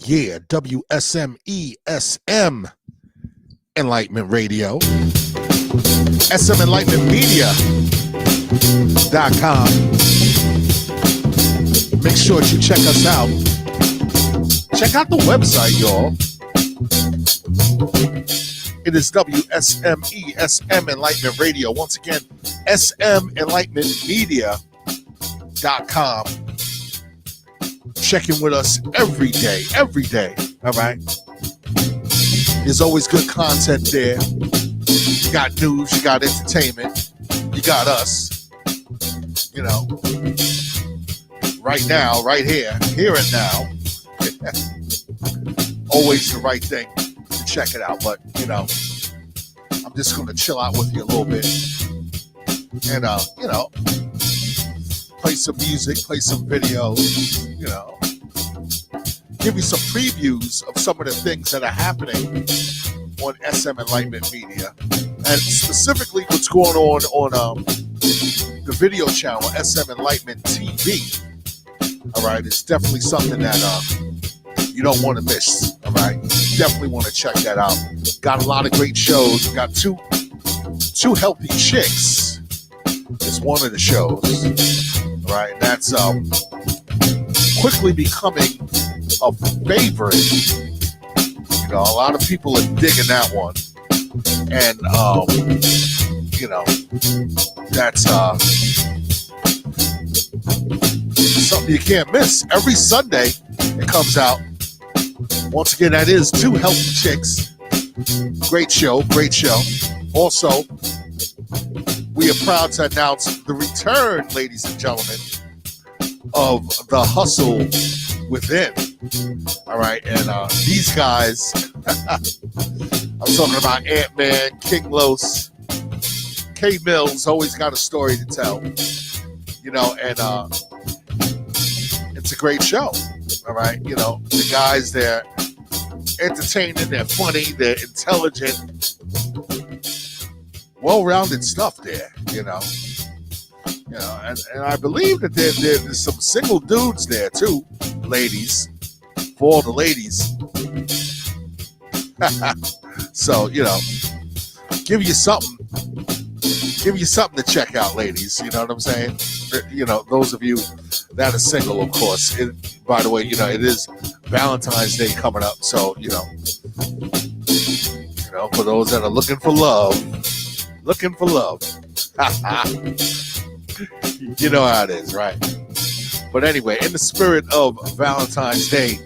Yeah, WSMESM Enlightenment Radio. SMEnlightenmentmedia.com. Make sure that you check us out. Check out the website, y'all. It is WSMESM Enlightenment Radio. Once again, SMEnlightenmentmedia.com. Checking with us every day. All right. There's always good content there. You got news, you got entertainment, you got us. You know, right now, right here and now. Always the right thing to check it out. But, you know, I'm just going to chill out with you a little bit. And, you know, play some music, play some videos, you know. Give you some previews of some of the things that are happening on SM Enlightenment Media. And specifically what's going on the video channel, SM Enlightenment TV. All right, it's definitely something that you don't want to miss. All right, you definitely want to check that out. Got a lot of great shows. We got two healthy chicks. It's one of the shows. All right, and that's quickly becoming a favorite. You know, a lot of people are digging that one, and you know, that's something you can't miss. Every Sunday it comes out. Once again, that is Two Healthy Chicks. Great show. Also, we are proud to announce the return, ladies and gentlemen, of The Hustle Within. All right, and these guys, I'm talking about Ant-Man, King Los, K Mills, always got a story to tell. You know, and it's a great show. All right, you know, the guys, they're entertaining, they're funny, they're intelligent, well-rounded stuff there, you know. You know, and I believe that there's some single dudes there too, ladies, for all the ladies. So, you know, give you something to check out, ladies. You know what I'm saying? You know, those of you that are single, of course. By the way, you know, it is Valentine's Day coming up, so you know, for those that are looking for love. You know how it is, right? But anyway, in the spirit of Valentine's Day,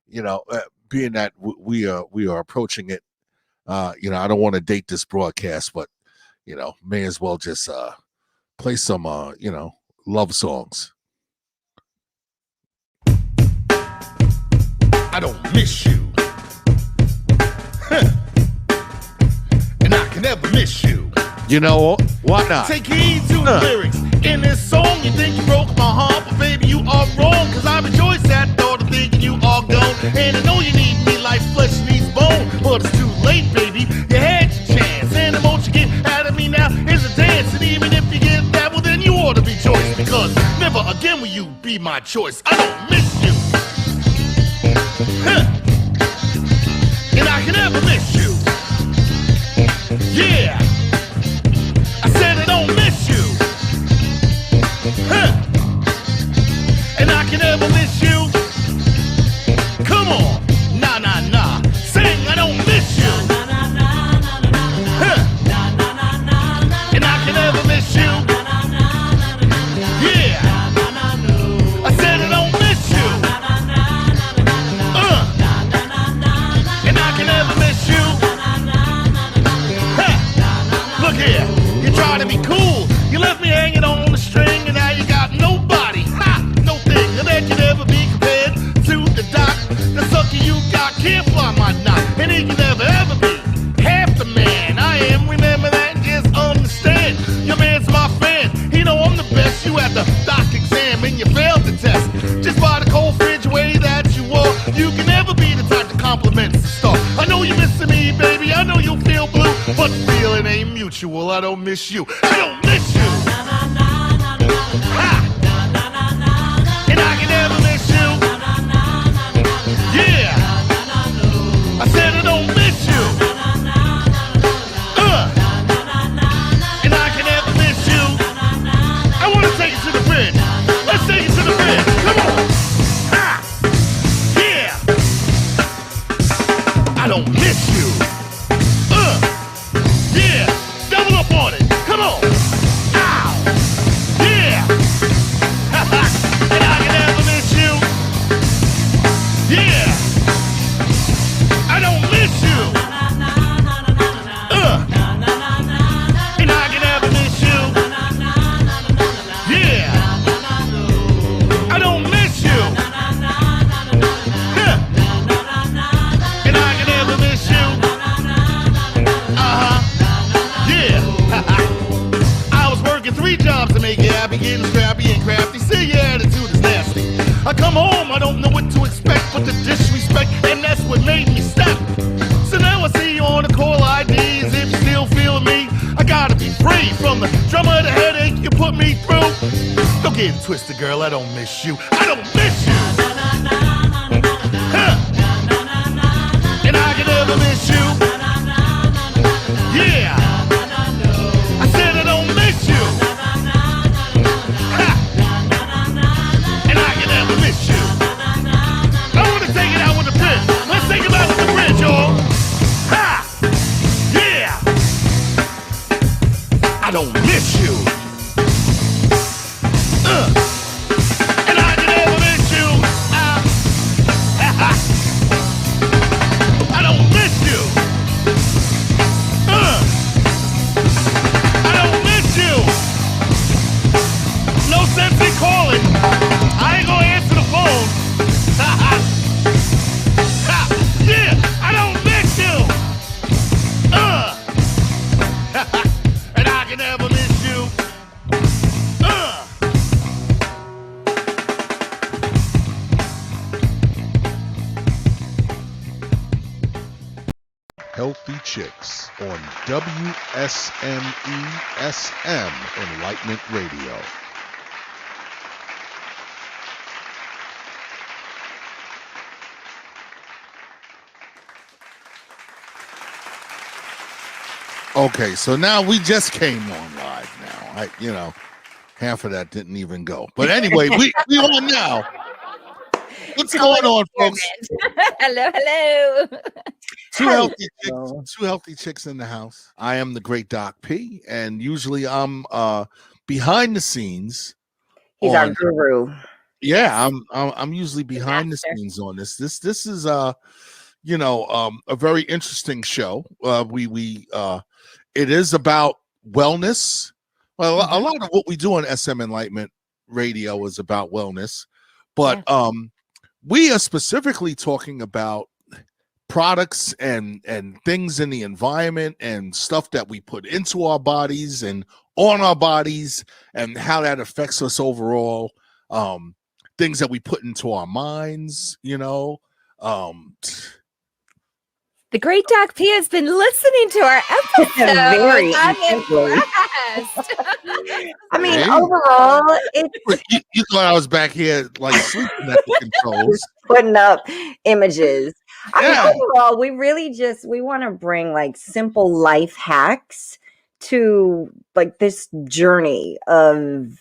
you know, being that we are approaching it, you know, I don't want to date this broadcast, but you know, may as well just play some you know, love songs. I don't miss you, and I can never miss you. You know, why not? Take heed to the lyrics in this song. You think you broke my heart, but baby, you are wrong. Cause I rejoice at the thought of thinking you are gone. And I know you need me like flesh needs bone, but it's too late, baby. You had your chance, and the most you get out of me now is a dance. And even if you get that, well then you ought to be choice. Because never again will you be my choice. I don't miss you, and I can never miss you. Yeah, I said I don't miss you, and I can never miss you. Come on, nah, nah, nah. Sing, I don't miss you, and I can never miss you. Yeah, I said I don't miss you, and I can never miss you. Look here, you try to be cool. You left me hanging on the string, and now you got nobody. Ha! No thing that you never be compared to the doc. The sucker you got can't fly my knot, and he can never ever be half the man I am. Remember that and just understand. Your man's my fan. He know I'm the best. You had the doc exam and you failed the test. Just by the cold fridge way that you are, you can never be the type to compliment the star. I know you're missing me, baby. I know you feel blue, but the feeling ain't mutual. I don't miss you. I don't miss you. Ha! And I can never miss you. Yeah. put me through. Don't get it twisted, girl, I don't miss you. I don't miss you. Huh. And I can never miss you. Yeah. I said I don't miss you. Ha. And I can never miss you. I want to take it out with the bridge. Let's take it out with the bridge, y'all. Ha. Yeah. I don't miss you. And I can never miss you. I don't miss you. I don't miss you. No sense in calling. I ain't gonna answer the phone. Yeah, I don't miss you. And I can never miss you. Healthy Chicks on WSME-SM Enlightenment Radio. Okay, so now we just came on live now. Half of that didn't even go. But anyway, we on now. What's going on, folks? Hello. Two healthy chicks in the house. I am the great Doc P, and usually I'm behind the scenes. He's our guru. Yeah, I'm usually behind the scenes on this. This is a very interesting show. It is about wellness. Well, a lot of what we do on SM Enlightenment Radio is about wellness, but we are specifically talking about products and things in the environment and stuff that we put into our bodies and on our bodies and how that affects us overall. Things that we put into our minds, The great Doc P has been listening to our episode. Very I'm intently. impressed. I mean, Hey. overall, it's you thought I was back here like sleeping at the controls. putting up images. I Yeah. mean, overall, we want to bring like simple life hacks to like this journey of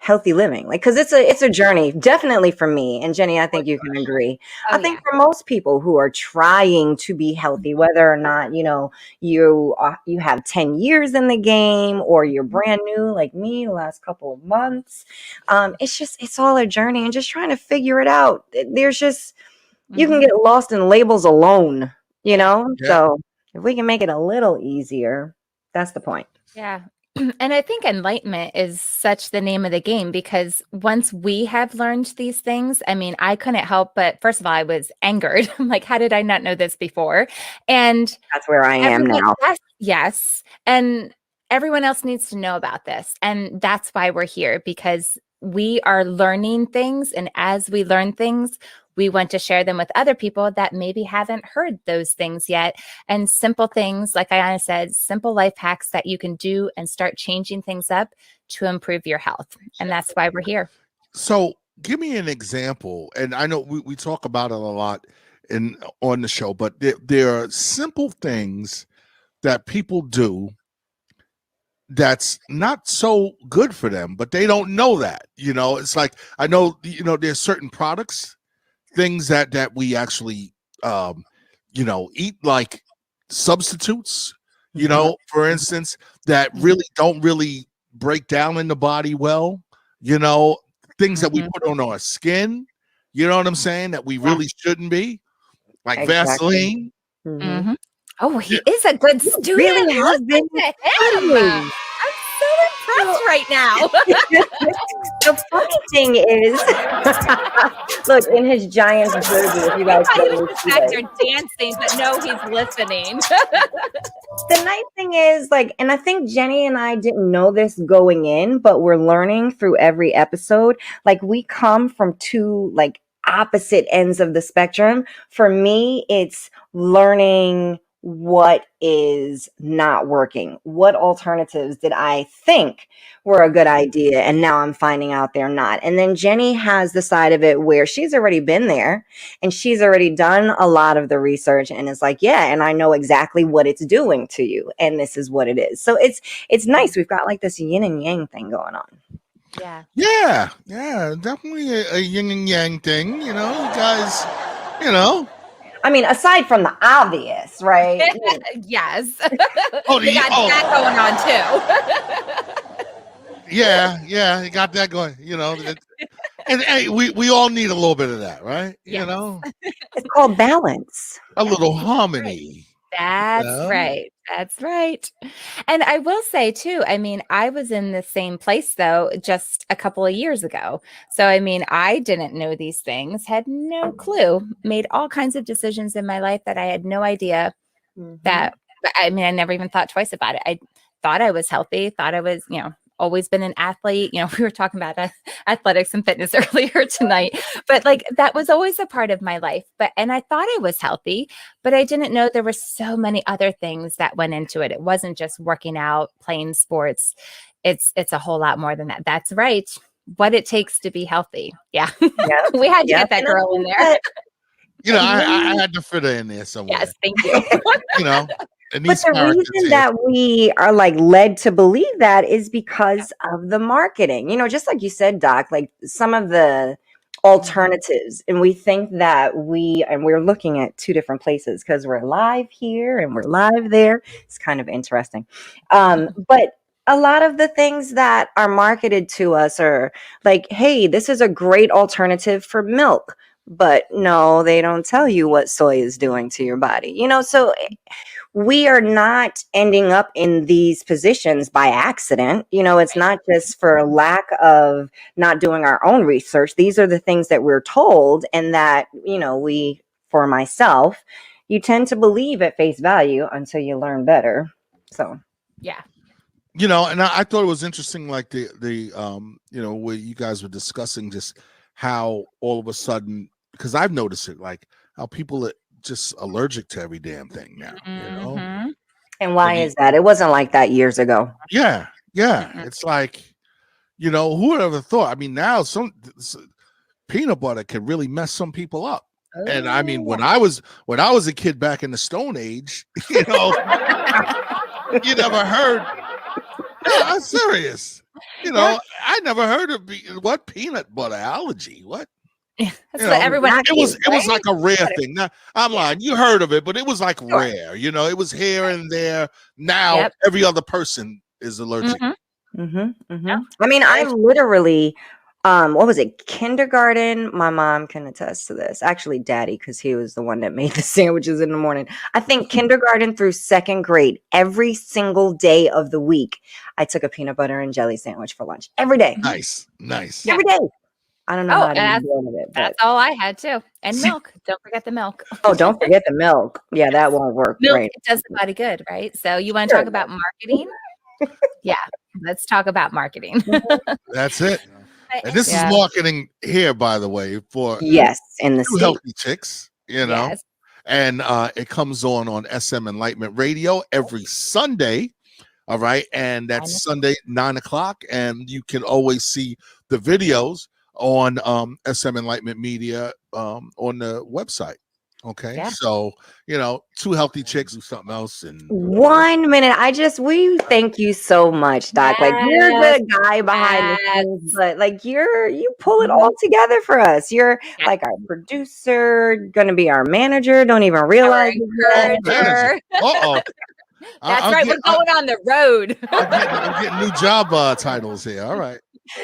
healthy living. Like, because it's a journey, definitely for me. And Jenny, I think you can agree. Oh, I think for most people who are trying to be healthy, whether or not you have 10 years in the game or you're brand new like me the last couple of months, it's all a journey and just trying to figure it out. There's just you can get lost in labels alone, Yeah. So if we can make it a little easier, that's the point. Yeah. And I think enlightenment is such the name of the game, because once we have learned these things, I mean, I couldn't help but, first of all, I was angered. I'm like, how did I not know this before? And That's where I am everyone- now. Yes. And everyone else needs to know about this. And that's why we're here, because we are learning things. And as we learn things, we want to share them with other people that maybe haven't heard those things yet. And simple things, like Ayana said, simple life hacks that you can do and start changing things up to improve your health. And that's why we're here. So give me an example. And I know we talk about it a lot on the show, but there are simple things that people do that's not so good for them, but they don't know that. It's like, I know, there's certain products, things that we actually eat, like substitutes, for instance, that really don't really break down in the body well, things that we put on our skin, you know what I'm saying, that we really shouldn't be, like Vaseline. Mhm. Oh, he is a good student. really has Listen been to him. studying. I'm so impressed right now. The funny thing is, look, in his Giants jersey, if you guys I thought he can was just see back it. there dancing, but no, he's listening. The nice thing is, like, and I think Jenny and I didn't know this going in, but we're learning through every episode. Like, we come from two, like, opposite ends of the spectrum. For me, it's learning what is not working? What alternatives did I think were a good idea? And now I'm finding out they're not. And then Jenny has the side of it where she's already been there and she's already done a lot of the research and is like, yeah, and I know exactly what it's doing to you. And this is what it is. So it's nice. We've got like this yin and yang thing going on. Yeah. Yeah, definitely a yin and yang thing. You guys, I mean, aside from the obvious, right? Yes. Oh, They got that going on too. Yeah, you got that going. And hey, we all need a little bit of that, right? Yes. It's called balance. A little harmony. That's right. That's right. And I will say too, I mean, I was in the same place though, just a couple of years ago. So, I mean, I didn't know these things, had no clue, made all kinds of decisions in my life that I had no idea that, I mean, I never even thought twice about it. I thought I was healthy, thought I was, always been an athlete. We were talking about athletics and fitness earlier tonight, but like that was always a part of my life. And I thought I was healthy, but I didn't know there were so many other things that went into it. It wasn't just working out, playing sports. It's a whole lot more than that. That's right. What it takes to be healthy. Yeah. We had to get that girl in there. I had to fit her in there somewhere. Yes. Thank you. And but the reason that we are like led to believe that is because of the marketing, just like you said, Doc, like some of the alternatives. And we think that we're looking at two different places because we're live here and we're live there. It's kind of interesting. But a lot of the things that are marketed to us are like, hey, this is a great alternative for milk. But no, they don't tell you what soy is doing to your body. So we are not ending up in these positions by accident. It's not just for lack of not doing our own research. These are the things that we're told and that, for myself, you tend to believe at face value until you learn better. So, yeah. And I thought it was interesting, like the where you guys were discussing just how all of a sudden, because I've noticed it, like how people are just allergic to every damn thing now, And why is that? It wasn't like that years ago. Yeah. It's like, who would have thought? I mean, now some peanut butter can really mess some people up. And I mean, when I was a kid back in the Stone Age, you never heard. No, I'm serious. I never heard of what peanut butter allergy. What? That's what everyone. It was like a rare thing. Now, I'm lying. You heard of it, but it was like rare. It was here and there. Now every other person is allergic. I mean, I literally, what was it? Kindergarten. My mom can attest to this. Actually, Daddy, because he was the one that made the sandwiches in the morning. I think kindergarten through second grade, every single day of the week, I took a peanut butter and jelly sandwich for lunch every day. Nice. Every day. I don't know how to do it. That's all I had too. And milk. Don't forget the milk. Oh, don't forget the milk. Yeah, that won't work. Milk Right. does the body good, right? So you want to talk about marketing? Yeah, let's talk about marketing. That's it. And this is marketing here, by the way, for in the Two Healthy Chicks, Yes. and it comes on SM Enlightenment Radio every Sunday. All right. And that's Sunday, 9:00. And you can always see the videos on SM Enlightenment Media on the website. Okay. Yeah. So, Two Healthy Chicks do something else. And 1 minute. We thank you so much, Doc. Like you're the guy behind the scenes, but like you pull it all together for us. You're like our producer, gonna be our manager. Don't even realize. Uh-oh. That's right. We're going on the road. I'm getting new job titles here. All right.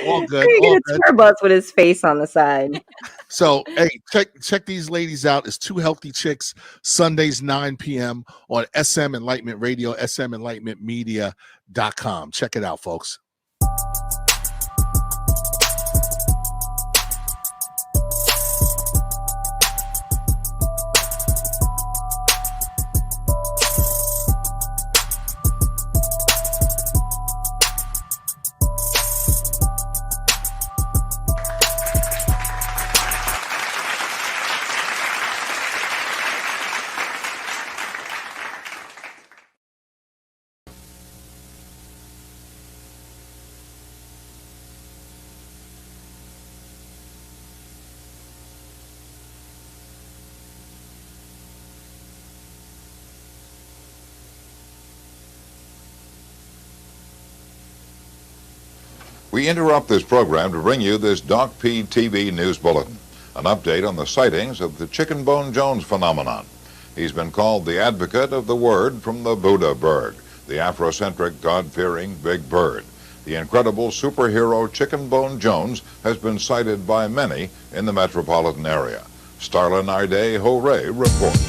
All good. You get a tour bus with his face on the side. So, hey, check these ladies out. It's Two Healthy Chicks, Sundays, 9 p.m. on SM Enlightenment Radio, SMEnlightenmentMedia.com. Check it out, folks. We interrupt this program to bring you this Doc P TV News Bulletin, an update on the sightings of the Chicken Bone Jones phenomenon. He's been called the advocate of the word from the Buddha bird, the Afrocentric, God-fearing big bird. The incredible superhero Chicken Bone Jones has been sighted by many in the metropolitan area. Starlin Arde Hooray reports.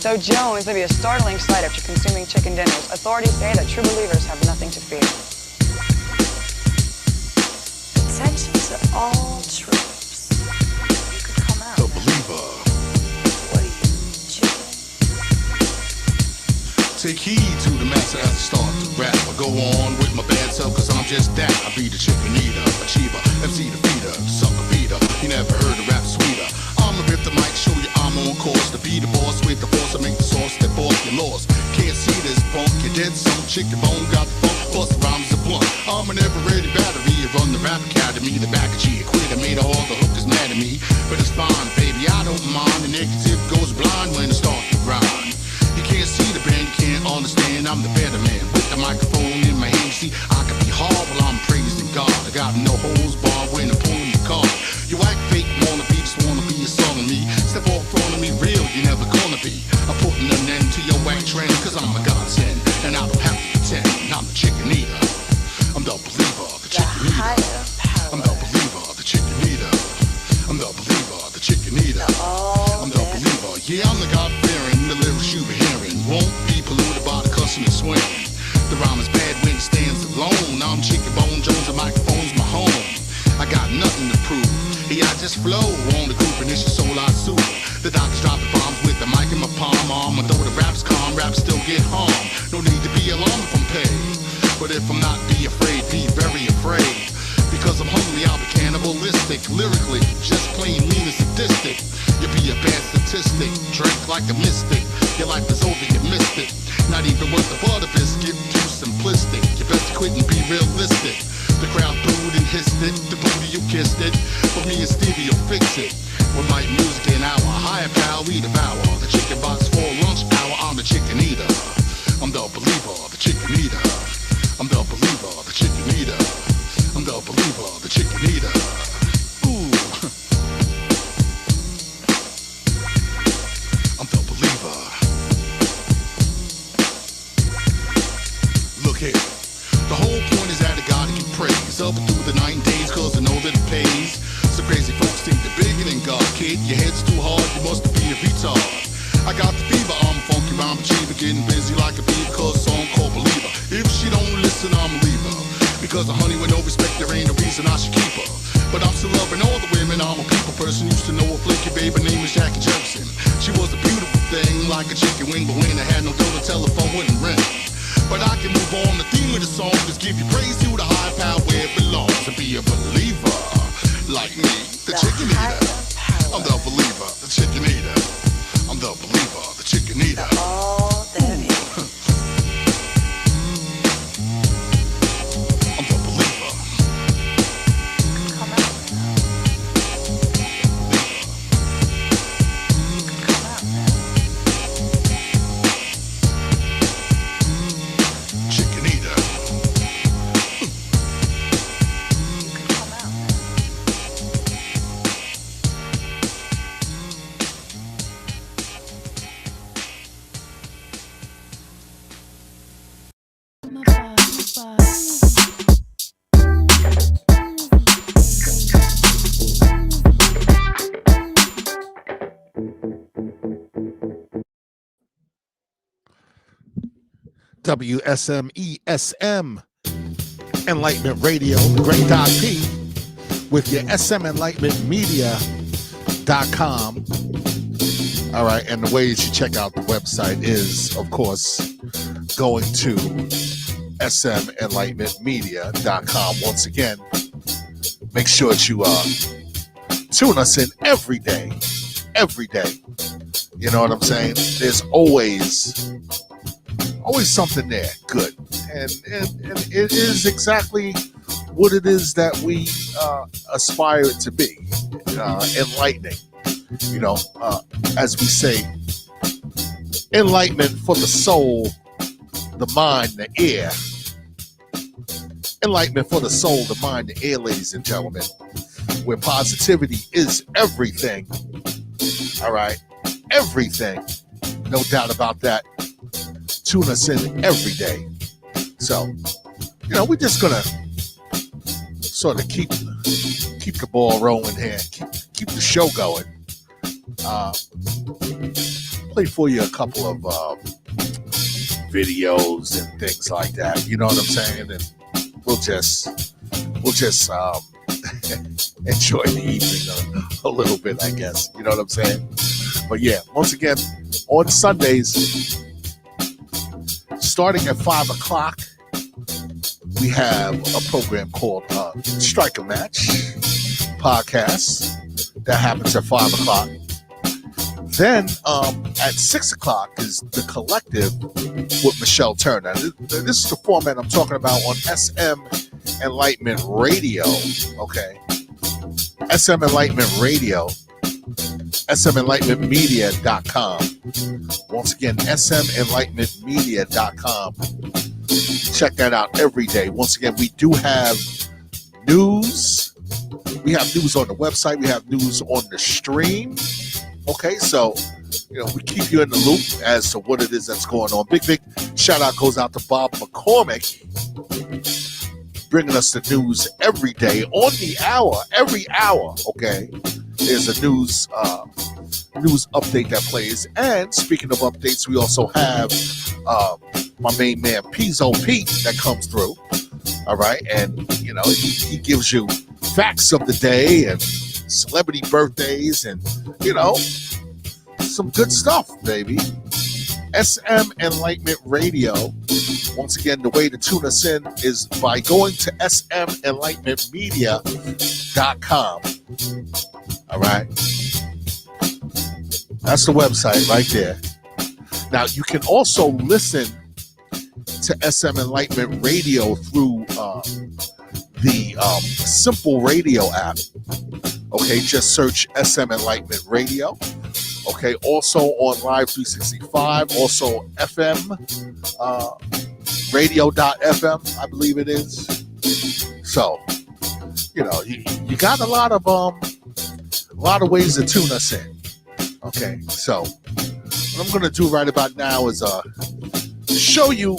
So Jones may be a startling sight after consuming chicken dinners. Authorities say that true believers have nothing to fear. Attention to all troops. You could come out. The believer. What are you, chicken? Take heed to the master as I start to rap. I go on with my bad self cause I'm just that. I be the chicken eater, achiever, MC the feeder, the sucker beater. You never heard a rap sweeter. I'ma rip the mic, show you I'm on course. To be the boss with the force, I make the sauce that boss you lost. Can't see this punk, you dead some chicken bone got the funk, plus the rhymes are blunt. I'm an ever-ready battery, you run the rap academy. The back of G, quit, I made all the hookers mad at me. But it's fine, baby, I don't mind. The negative goes blind when it starts to grind. You can't see the band, you can't understand. I'm the better man with the microphone in my hand. You see, I can be hard while I'm praising God. I got no holes barred when I'm pulling the card. You act fake, wanna be, just wanna be a song of me. Step off front of me real, you never gonna be. I'm putting an end to your whack trend, cause I'm a godsend. And I don't have to pretend, I'm the chicken eater. I'm the believer, the chicken eater. I'm the believer, the chicken eater. I'm the believer, the chicken eater. I'm the believer, yeah, I'm the God-fearing. The lyrics you be hearing won't be polluted by the cussing and swearing. The rhyme is bad when it stands alone. I'm Chicken Bone Jones, the microphone's my home. I got nothing to prove. Yeah, I just flow on the group and it's your soul I soothe. The doctors dropping bombs with the mic in my palm. I'm though the rap's calm, raps still get harmed. No need to be alarmed if I'm paid. But if I'm not, be afraid, be very afraid. Because I'm hungry, I'll be cannibalistic. Lyrically, just plain mean and sadistic. You be a bad statistic, drink like a mystic. Your life is over, you missed it. Not even worth the butter biscuit, too simplistic. You better quit and be realistic. The crowd booed and hissed it, the booty you kissed it. But me and Stevie will fix it. With my music in our higher power, we devour the chicken box for lunch hour. I'm the chicken eater. I'm the believer, the chicken eater. I'm the believer, the chicken eater. I'm the believer, the chicken eater. Ooh. I'm the believer. Look here. The whole point is that I gotta give praise up through the 9 days, cause I know that it pays. So crazy folks think they're bigger than God. Kid, your head's too hard, you must be a retard. I got the fever, I'm a funky rhyme achiever. Getting busy like a beaver, cause a song called Believer. If she don't listen, I'm a leaver. Because a honey with no respect, there ain't a reason I should keep her. But I'm still loving all the women, I'm a people person. Used to know a flaky baby, name was Jackie Jefferson. She was a beautiful thing, like a chicken wing. But when I had no dough, the telephone wouldn't ring. But I can move on, the theme of the song is give you praise to the high power where it belongs. To be a believer, like me, the chicken eater. I'm the believer, the chicken eater. I'm the believer, the chicken eater. All that is. I'm the believer. Come out now. Come out now. Chicken eater. You can come out now. WSMESM Enlightenment Radio, the great Doc P, with your SMEnlightenmentmedia.com. All right, and the ways you check out the website is, of course, going to SMEnlightenmentmedia.com. Once again, make sure that you tune us in every day. Every day. You know what I'm saying? There's always something there good, and it is exactly what it is that we aspire it to be, enlightening, as we say, enlightenment for the soul, the mind, the ear, Enlightenment for the soul, the mind, the ear, ladies and gentlemen, where positivity is everything. All right, everything. No doubt about that. Tune us in every day. So, we're just gonna sort of keep the ball rolling here, keep the show going. Play for you a couple of videos and things like that. You know what I'm saying? And we'll just enjoy the evening a little bit, I guess. You know what I'm saying? But yeah, once again, on Sundays, starting at 5 o'clock, we have a program called Strike a Match podcast that happens at 5 o'clock. Then at 6 o'clock is The Collective with Michelle Turner. This is the format I'm talking about on SM Enlightenment Radio. Okay. SM Enlightenment Radio. SMEnlightenmentmedia.com. Once again, SMEnlightenmentmedia.com. Check that out every day. Once again, we do have news. We have news on the website. We have news on the stream. Okay, so we keep you in the loop as to what it is that's going on. Big shout out goes out to Bob McCormick, bringing us the news every day on the hour, every hour. Okay, there's a news update that plays. And speaking of updates, we also have my main man Pizzo Pete that comes through. All right, and he gives you facts of the day and celebrity birthdays and some good stuff, baby. SM Enlightenment Radio. Once again, the way to tune us in is by going to SMEnlightenmentmedia.com. All right, that's the website right there. Now you can also listen to SM Enlightenment Radio through the Simple Radio app. Okay, just search SM Enlightenment Radio. Okay, also on Live 365, also FM, radio.fm, I believe it is. So, you got a lot of ways to tune us in. Okay, so what I'm gonna do right about now is show you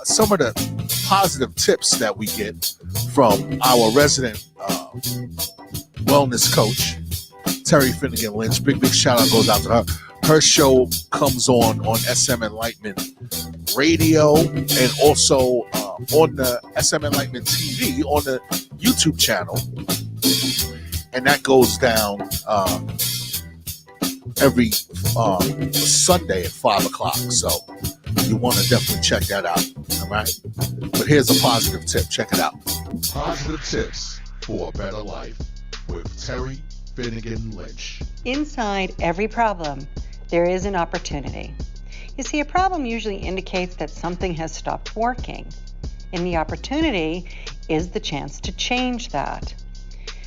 some of the positive tips that we get from our resident wellness coach, Terry Finnegan Lynch. Big shout out goes out to her. Her show comes on SM Enlightenment Radio and also on the SM Enlightenment TV on the YouTube channel. And that goes down every Sunday at 5 o'clock. So you want to definitely check that out. All right. But here's a positive tip. Check it out. Positive tips for a better life with Terry Finnegan Lynch. Inside every problem, there is an opportunity. You see, a problem usually indicates that something has stopped working, and the opportunity is the chance to change that.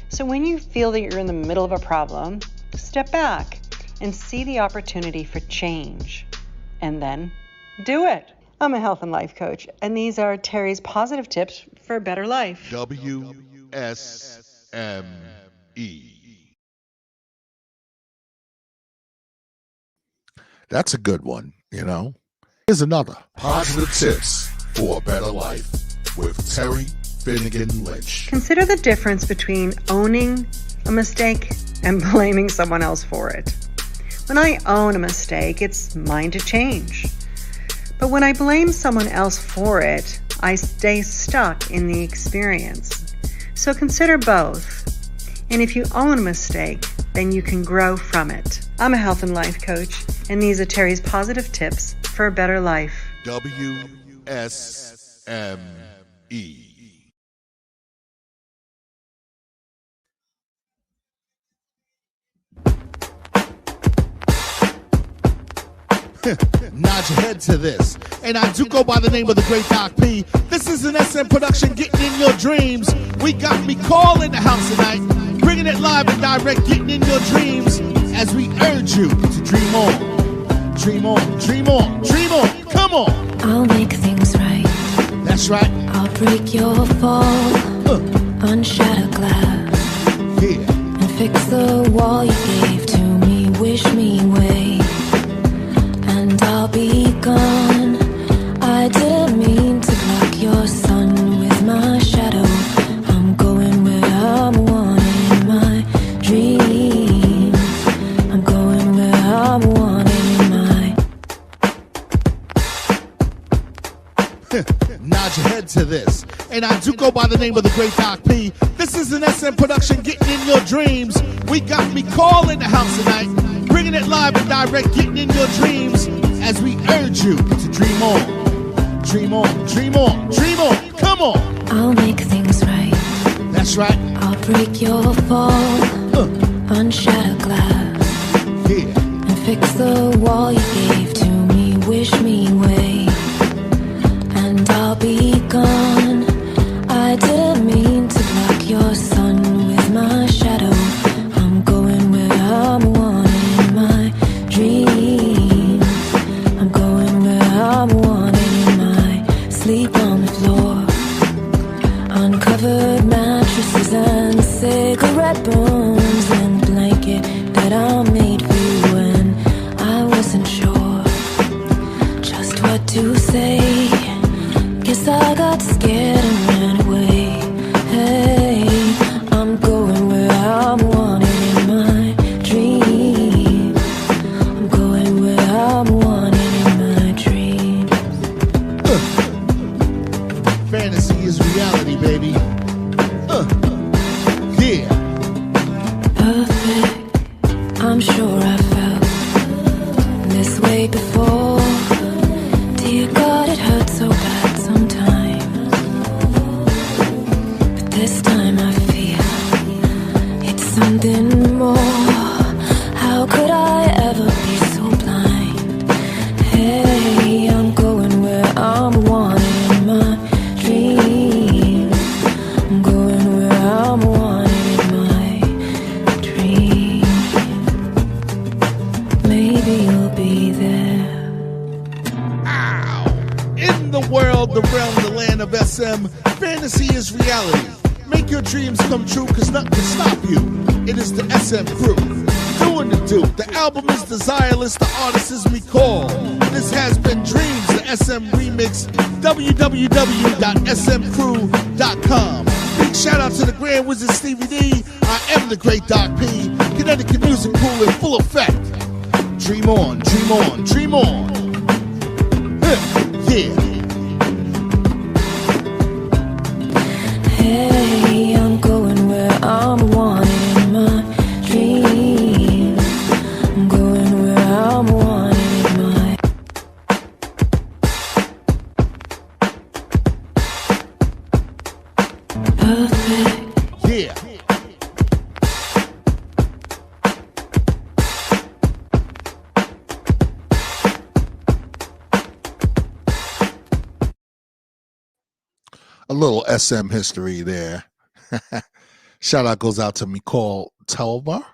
So when you feel that you're in the middle of a problem, step back and see the opportunity for change, and then do it. I'm a health and life coach, and these are Terry's positive tips for a better life. WSME. That's a good one, Here's another. Positive tips for a better life with Terry Finnegan Lynch. Consider the difference between owning a mistake and blaming someone else for it. When I own a mistake, it's mine to change. But when I blame someone else for it, I stay stuck in the experience. So consider both. And if you own a mistake, then you can grow from it. I'm a health and life coach, and these are Terry's positive tips for a better life. WSME. Nod your head to this. And I do go by the name of the great Doc P. This is an SM production, getting in your dreams. We got me calling the house tonight, bringing it live and direct, getting in your dreams as we urge you to dream on. Dream on, dream on, dream on. Come on. I'll make things right. That's right. I'll I'll break your fall, unshatter glass, and fix the wall you gave to me. Wish me way, and I'll be gone. I didn't mean to block your sun with my shadow. I'm going where I'm wanted in my dreams. I'm going where I'm wanted in my. Nod your head to this. And I do go by the name of the great Doc P. This is an SM production, getting in your dreams. We got me calling the house tonight, bringing it live and direct, getting in your dreams as we urge you to dream on. Dream on, dream on, dream on. Come on. I'll make things right. That's right. I'll break your fall, unshatter glass, and fix the wall you gave to me. Wish me way, and I'll be gone. I didn't mean to block your sun with my shadow. I'm going where I'm wanted in my dreams. I'm going where I'm wanted in my sleep on the floor. Uncovered mattresses and cigarette burns and blanket that I made for you when I wasn't sure just what to say. Guess I got scared and ran away. Hey, I'm going where I'm wanted in my dreams. I'm going where I'm wanted in my dreams. Fantasy is reality, baby. Yeah. Perfect. I'm sure I felt this way before. Dear God, it hurts so bad sometimes, but this time I feel it's something more. How could I ever be so blind? Hey, I'm going where I'm wanted in my dreams. I'm going where I'm wanted in my dreams. Maybe you'll be there. In the world, the realm, the land of SM, fantasy is reality. Make your dreams come true, cause nothing can stop you. It is the SM crew, doing the do. The album is desireless, the artist is me call. This has been Dreams, the SM remix, www.smcrew.com. Big shout out to the Grand Wizard Stevie D. I am the great Doc P. Connecticut music pool in full effect. Dream on, dream on, dream on. Yeah. Hey, I'm going where I'm wanted in my dreams. I'm going where I'm wanted in my. Perfect. Yeah. A little SM history there. Shout out goes out to Mikol Telvar.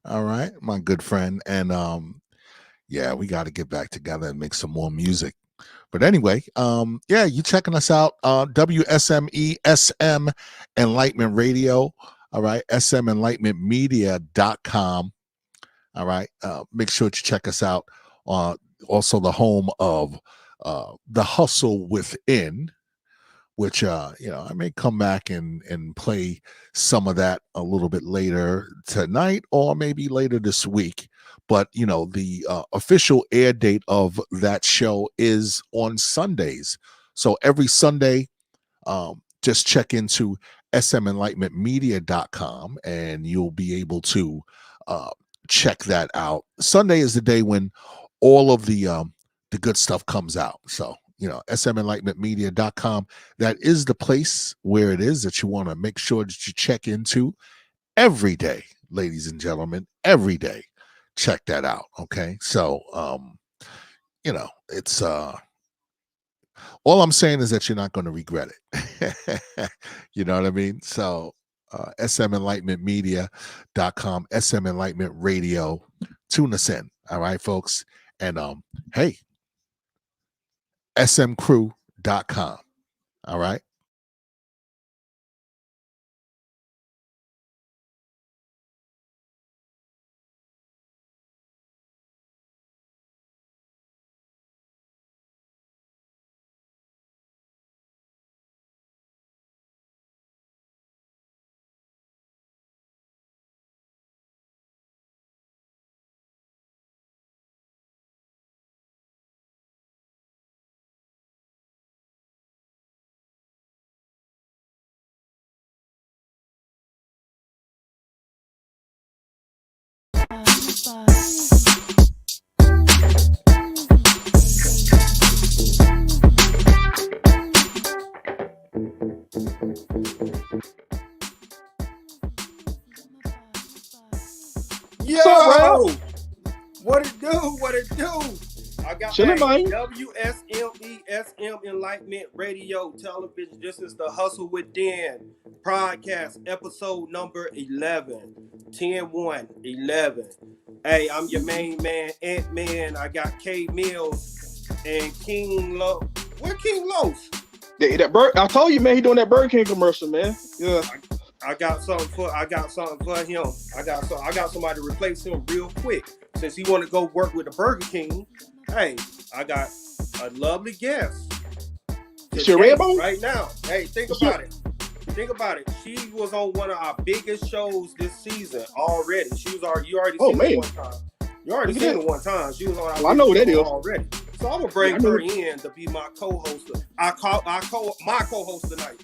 All right, my good friend. And yeah, we got to get back together and make some more music. But anyway, yeah, you checking us out, WSME SM Enlightenment Radio. All right, SMEnlightenmentmedia.com. All right, make sure to check us out. Also the home of The Hustle Within, which I may come back and play some of that a little bit later tonight or maybe later this week. But the official air date of that show is on Sundays. So every Sunday, just check into SMEnlightenmentmedia.com and you'll be able to check that out. Sunday is the day when all of the good stuff comes out. So SMEnlightenmentmedia.com. That is the place where it is that you want to make sure that you check into every day, ladies and gentlemen, every day. Check that out. Okay. So, it's, all I'm saying is that you're not going to regret it. You know what I mean? So, SMEnlightenmentmedia.com, SM Enlightenment Radio, tune us in. All right, folks. And, hey, smcrew.com. All right. Yo, what it do? What it do? I got Chilling, man. WSMESM Enlightenment Radio Television. This is the Hustle with Dan podcast, episode number 11. 10-1-11. Hey, I'm your main man, Ant-Man. I got K Mills and King Lo. Where King Los? I told you, man, he doing that Burger King commercial, man. Yeah. I got something for him. I got somebody to replace him real quick. Since he want to go work with the Burger King, hey, I got a lovely guest. It's your Redbone? Right now. Hey, think about it. Think about it. She was on one of our biggest shows this season already. You already seen it one time. You already seen it one time. She was on our I know what that is already. So I'm gonna bring her in to be my co-host. My co-host tonight.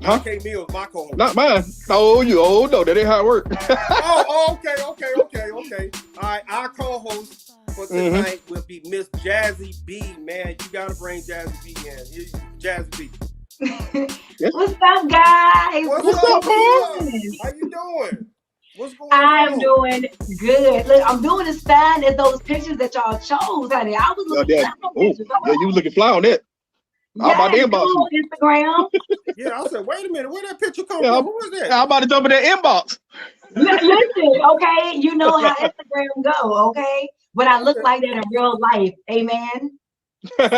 Huh? K Mills, my co-host. Not mine. No, that ain't how it works. Okay. All right, our co-host for tonight will be Miss Jazzy B. Man, you gotta bring Jazzy B in. Here's Jazzy B. What's up, guys? What's up, man? How you doing? What's going on? I'm doing good. Look, I'm doing as fine as those pictures that y'all chose, honey. I was looking at pictures. Yeah, you was looking fly on that. Yeah, about the inbox. Instagram. Yeah, I said, wait a minute, where that picture come from? Who is that? I'm about to jump in that inbox. Listen, okay, you know how Instagram go, okay? But I look like that in real life, amen. You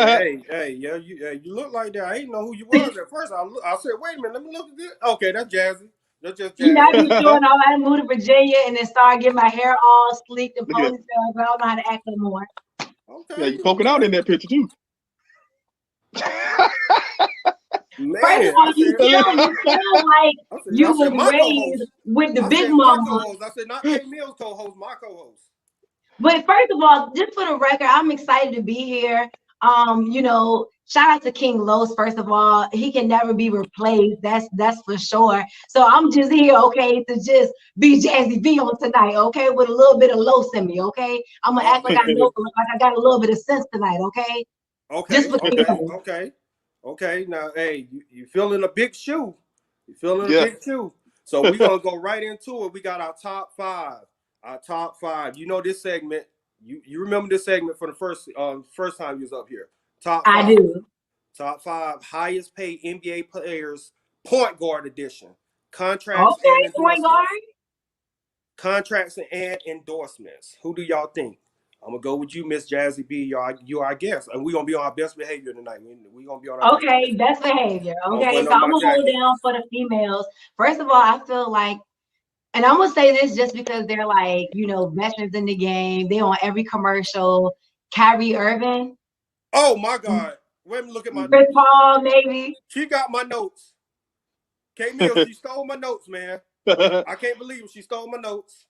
look like that. I didn't know who you was at first. I said, wait a minute, let me look at this. Okay, that's Jazzy. That's just Jazzy. You know, I be doing all that, moved to Virginia, and then started getting my hair all sleeked and ponytails. I don't know how to act anymore. Okay. Yeah, you poking out in that picture too. Man, first of all, you feel like you was raised with the big mama. I said, not K Mills co-host, my co-host. But first of all, just for the record, I'm excited to be here. Shout out to King Los. First of all, he can never be replaced. That's for sure. So I'm just here, okay, to just be Jazzy B on tonight, okay, with a little bit of Los in me, okay. I'm gonna act like I got a little bit of sense tonight, okay. Okay. Now, hey, you feeling a big shoe? You feeling a big shoe? So we're gonna go right into it. We got our top five. You know this segment. You remember this segment for the first time you was up here. Top five. I do. Top 5 highest paid NBA players, point guard edition. Contracts and point guard. Contracts and endorsements. Who do y'all think? I'm gonna go with you, Miss Jazzy B. You our guest, and we're gonna be on our best behavior tonight. We're gonna be on our best behavior. Okay, so I'm gonna hold down for the females. First of all, I feel like, and I'm gonna say this just because they're like, veterans in the game. They on every commercial. Kyrie Irving. Oh my God! Wait a minute, look at my Chris Paul, maybe. She got my notes. K Mills, she stole my notes, man. I can't believe it. She stole my notes.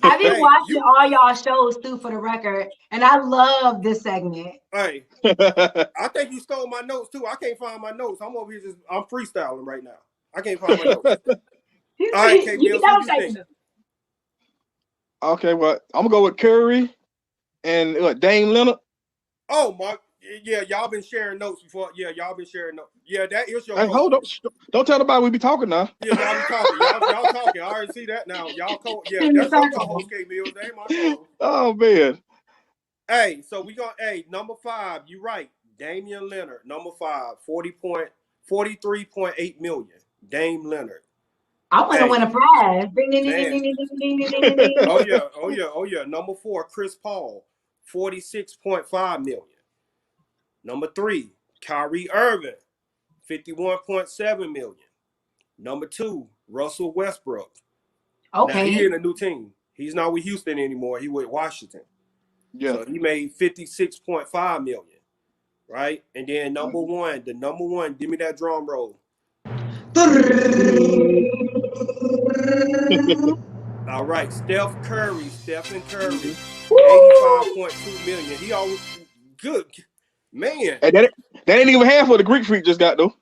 I've been watching all y'all shows too, for the record, and I love this segment. Hey, I think you stole my notes too. I can't find my notes. I'm over here I'm freestyling right now. I can't find my notes. All right, K Mills, what do you think? Okay, well, I'm gonna go with Curry and Dame Leonard. Oh my, yeah, y'all been sharing notes before. Yeah, y'all been sharing notes. Yeah, that is your. Hey, hold up! Don't tell nobody we be talking now. Yeah, y'all be talking. Y'all talking. I already see that now. Y'all that's your co-host, K Mills. That ain't my co-host. Oh man. Hey, so we got number 5. You right, Damian Lillard. Number 5, 43.8 million. Dame Lillard. I want to win a prize. Oh yeah. Number 4, Chris Paul. 46.5 million. Number 3, Kyrie Irving, 51.7 million. Number 2, Russell Westbrook. Okay. Now, he in a new team. He's not with Houston anymore. He with Washington. Yeah. So he made 56.5 million. Right? And then number 1, give me that drum roll. All right, Stephen Curry, 85.2 million. He always good, man. Hey, that ain't even half of the Greek Freak just got though.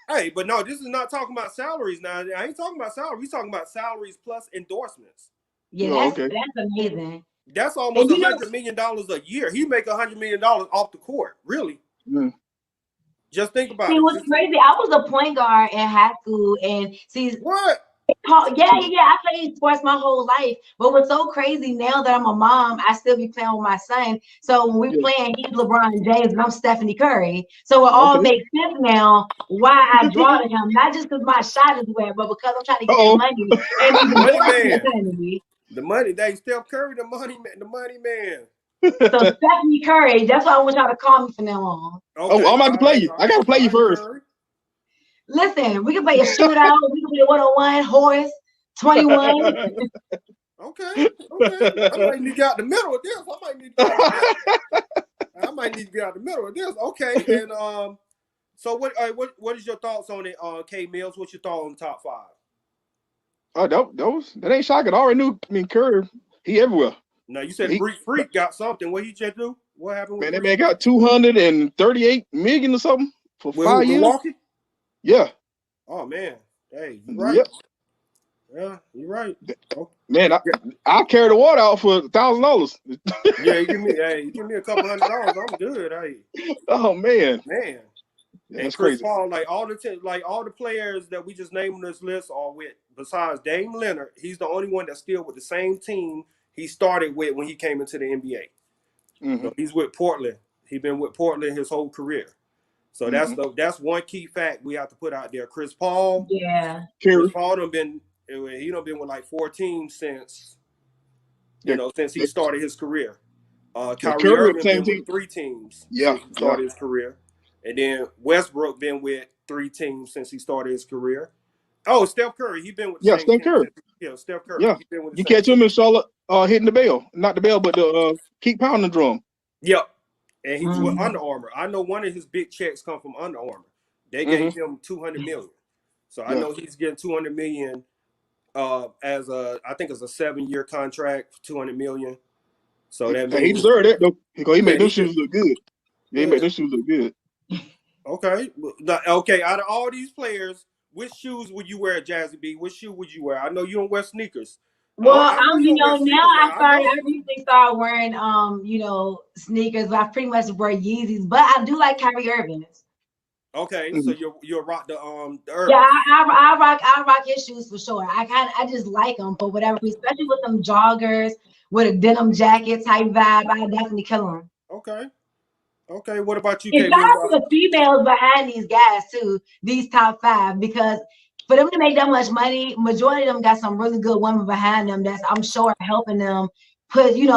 Hey, but no, this is not talking about salaries now. I ain't talking about salaries. We're talking about salaries plus endorsements. Yeah, Oh, okay. that's amazing. That's almost And you know- $100 million a year. He make $100 million off the court. Really? Mm. Just think about See, it. what's crazy? I was a point guard in high school, and see, What? yeah. I played sports my whole life. But what's so crazy now that I'm a mom, I still be playing with my son. So when we playing, he's LeBron James and I'm Stephanie Curry. So it all makes sense now why I draw to him, not just because my shot is wet, but because I'm trying to get the money and he's Money more man. The money, they Steph Curry, the money man. So Stephanie Curry, that's why I want y'all to call me from now on. Okay. I'm about to play you. I gotta play you first. Listen, we can play a shootout, we can play a 1-on-1, horse, 21. Okay. I might need to get out the middle of this. I might need to get out the middle of this. Okay. And so what is your thoughts on it, K Mills? What's your thought on the top 5? Oh, that ain't shocking. I already knew. I mean, Curry, he everywhere. Now you said Freak got something. What he just do? What happened with that man got $238 million or something for 5 years. Milwaukee? Yeah. Oh man. Hey, you right. Yep. Yeah, you're right. Oh. Man, I carry the water out for $1,000. Yeah, you give me a couple $100. I'm good. Hey. Oh man. Man. That's and Chris crazy. Paul, like all the players that we just named on this list are with, besides Dame Leonard, he's the only one that's still with the same team he started with when he came into the NBA. Mm-hmm. So he's with Portland. He's been with Portland his whole career. So that's one key fact we have to put out there. Chris Paul, Chris Paul done been with like 4 teams since since he started his career. Kyrie Irving been with 3 teams since he started his career. And then Westbrook been with 3 teams since he started his career. Oh, Steph Curry, he been with the same Steph Curry. Steph Curry. Yeah, he been with the you same catch him in Charlotte hitting the bell, not the bell, but the keep pounding the drum. Yep, and he was with Under Armour. I know one of his big checks come from Under Armour. They gave him $200 million, so I know he's getting $200 million as I think it's a 7-year contract, $200 million. So that means he deserved that though, because he made them shoes look good. He made them shoes look good. Okay. Out of all these players, which shoes would you wear, Jazzy B? Which shoe would you wear? I know you don't wear sneakers. Well, I recently started wearing sneakers. But I pretty much wear Yeezys, but I do like Kyrie Irving's. Okay, so you'll rock the Irving. Yeah, I rock his shoes for sure. I just like them for whatever, especially with them joggers with a denim jacket type vibe. I definitely kill them. Okay, what about you, Shout out to the females behind these guys too, these top 5, because for them to make that much money, majority of them got some really good women behind them that's I'm sure helping them put these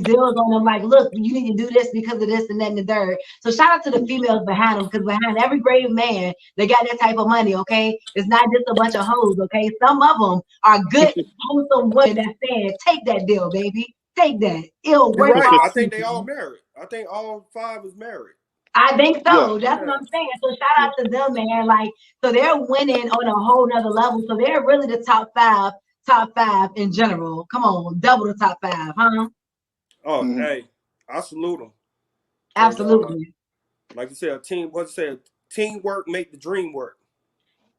deals on them. Like, look, you need to do this because of this and that and the third. So shout out to the females behind them, because behind every great man, they got that type of money. Okay, it's not just a bunch of hoes. Okay, some of them are good, wholesome women that saying, take that deal, baby. Take that. It'll work. Right. I think they all married. I think all 5 is married. I think so. That's what I'm saying. So shout out to them, man. Like, so they're winning on a whole nother level. So they're really the top five in general. Come on, double the top 5, huh? Oh, hey, I salute them. Absolutely. Like you said, teamwork make the dream work.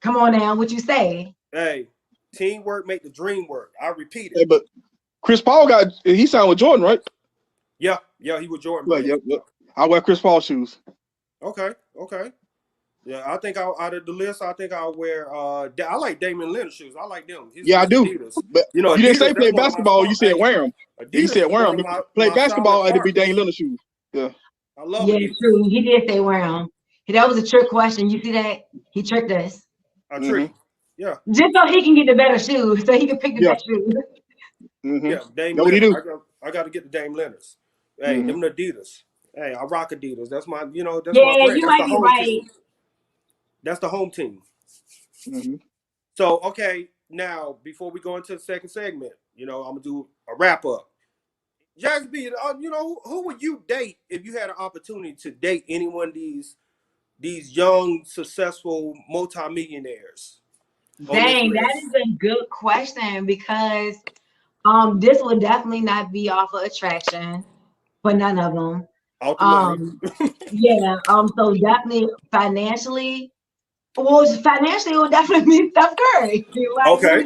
Come on now, what you say? Hey, teamwork make the dream work. I repeat it. Hey, but Chris Paul he signed with Jordan, right? Yeah, he was Jordan. Well, yep. I wear Chris Paul shoes. Okay. Yeah, I think out of the list, I think I'll wear. I like Damian Lillard shoes. I like them. I do. Adidas. But you didn't say play basketball. You said wear them. You said wear them. Play basketball, it'd be Damian Lillard shoes. Yeah. I love. Yeah, true. He did say wear them. That was a trick question. You see that? He tricked us. A trick. Yeah. Just so he can get the better shoes, so he can pick the best shoes. Yeah, Dame what do you do? I got to get the Dame Leonards. Hey, them Adidas. Hey, I rock Adidas. That's my, that's my brand. You might be right. Team. That's the home team. So, okay, now before we go into the second segment, I'm gonna do a wrap up. Jazzy B, who would you date if you had an opportunity to date any one of these young, successful multimillionaires? Dang, that is a good question, because this would definitely not be off of attraction for none of them. So definitely financially, it would definitely be Steph Curry. Okay.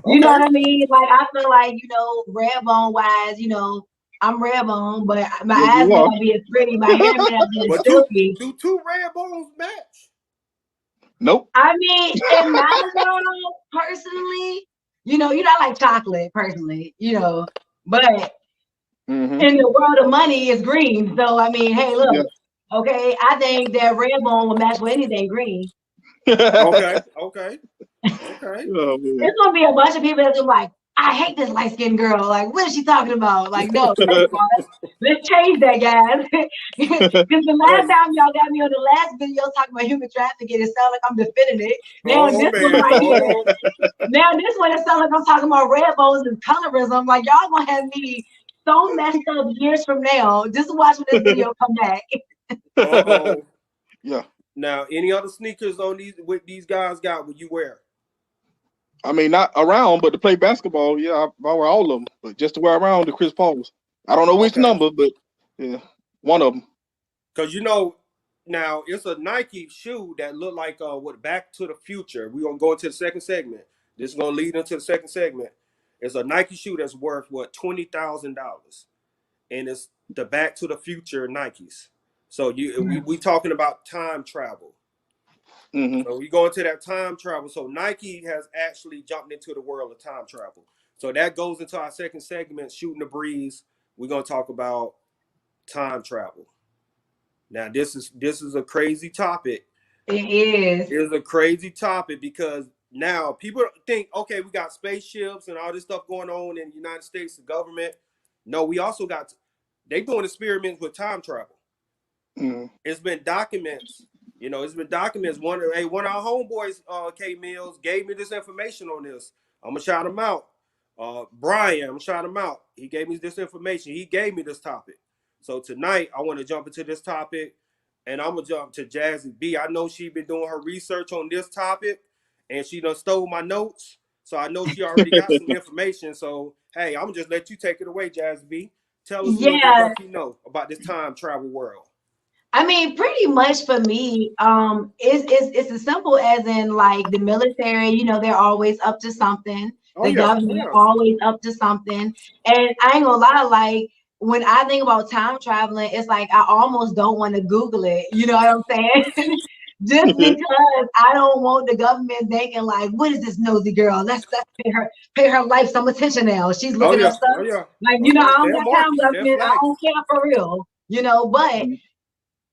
You know what I mean? Like I feel like, you know, red bone wise, you know, I'm red bone, but my eyes may not be as pretty, my hair may not be as But silky. do two red bones match? Nope. I mean, in my world, personally, you know, you know, I like chocolate personally, you know, but in the world of money, it's green. So I mean, hey, look, okay, I think that red bone will match with anything green. Okay. Oh, It's gonna be a bunch of people that's gonna be like, I hate this light skinned girl. Like, what is she talking about? Like, no, let's change that, guys. Because the last time y'all got me on the last video talking about human trafficking, it sounded like I'm defending it. Now now this one, it sounds like I'm talking about red bones and colorism. Like, y'all gonna have me so messed up years from now. Just watch when this video come back. Yeah. Now, any other sneakers on these guys got would you wear? I mean, not around, but to play basketball, yeah, I wear all of them. But just to wear around the Chris Pauls. I don't know which number, but yeah, one of them. Because, you know, now it's a Nike shoe that look like what Back to the Future. We're going to go into the second segment. This is going to lead into the second segment. It's a Nike shoe that's worth, what, $20,000. And it's the Back to the Future Nikes. So we talking about time travel. So we go into that time travel. So Nike has actually jumped into the world of time travel. So that goes into our second segment, Shooting the Breeze. We're going to talk about time travel. Now, this is a crazy topic. It is. It is a crazy topic because now people think, okay, we got spaceships and all this stuff going on in the United States, the government. No, we also got, they doing experiments with time travel. It's been documents. You know, it's been documents. One of our homeboys, K Mills, gave me this information on this. I'm gonna shout him out. Brian, I'm gonna shout him out. He gave me this information. He gave me this topic. So tonight, I want to jump into this topic, and I'm gonna jump to Jazzy B. I know she been doing her research on this topic, and she done stole my notes. So I know she already got some information. So hey, I'm gonna just let you take it away, Jazzy B. Tell us what you know about this time travel world. I mean, pretty much for me, it's as simple as in like the military, you know, they're always up to something. The government always up to something. And I ain't gonna lie, like when I think about time traveling, it's like I almost don't want to Google it. You know what I'm saying? Just because I don't want the government thinking like, what is this nosy girl? Let's pay her life some attention now. She's looking at stuff. Like, you know, I don't got time, government. I don't care for real. You know, but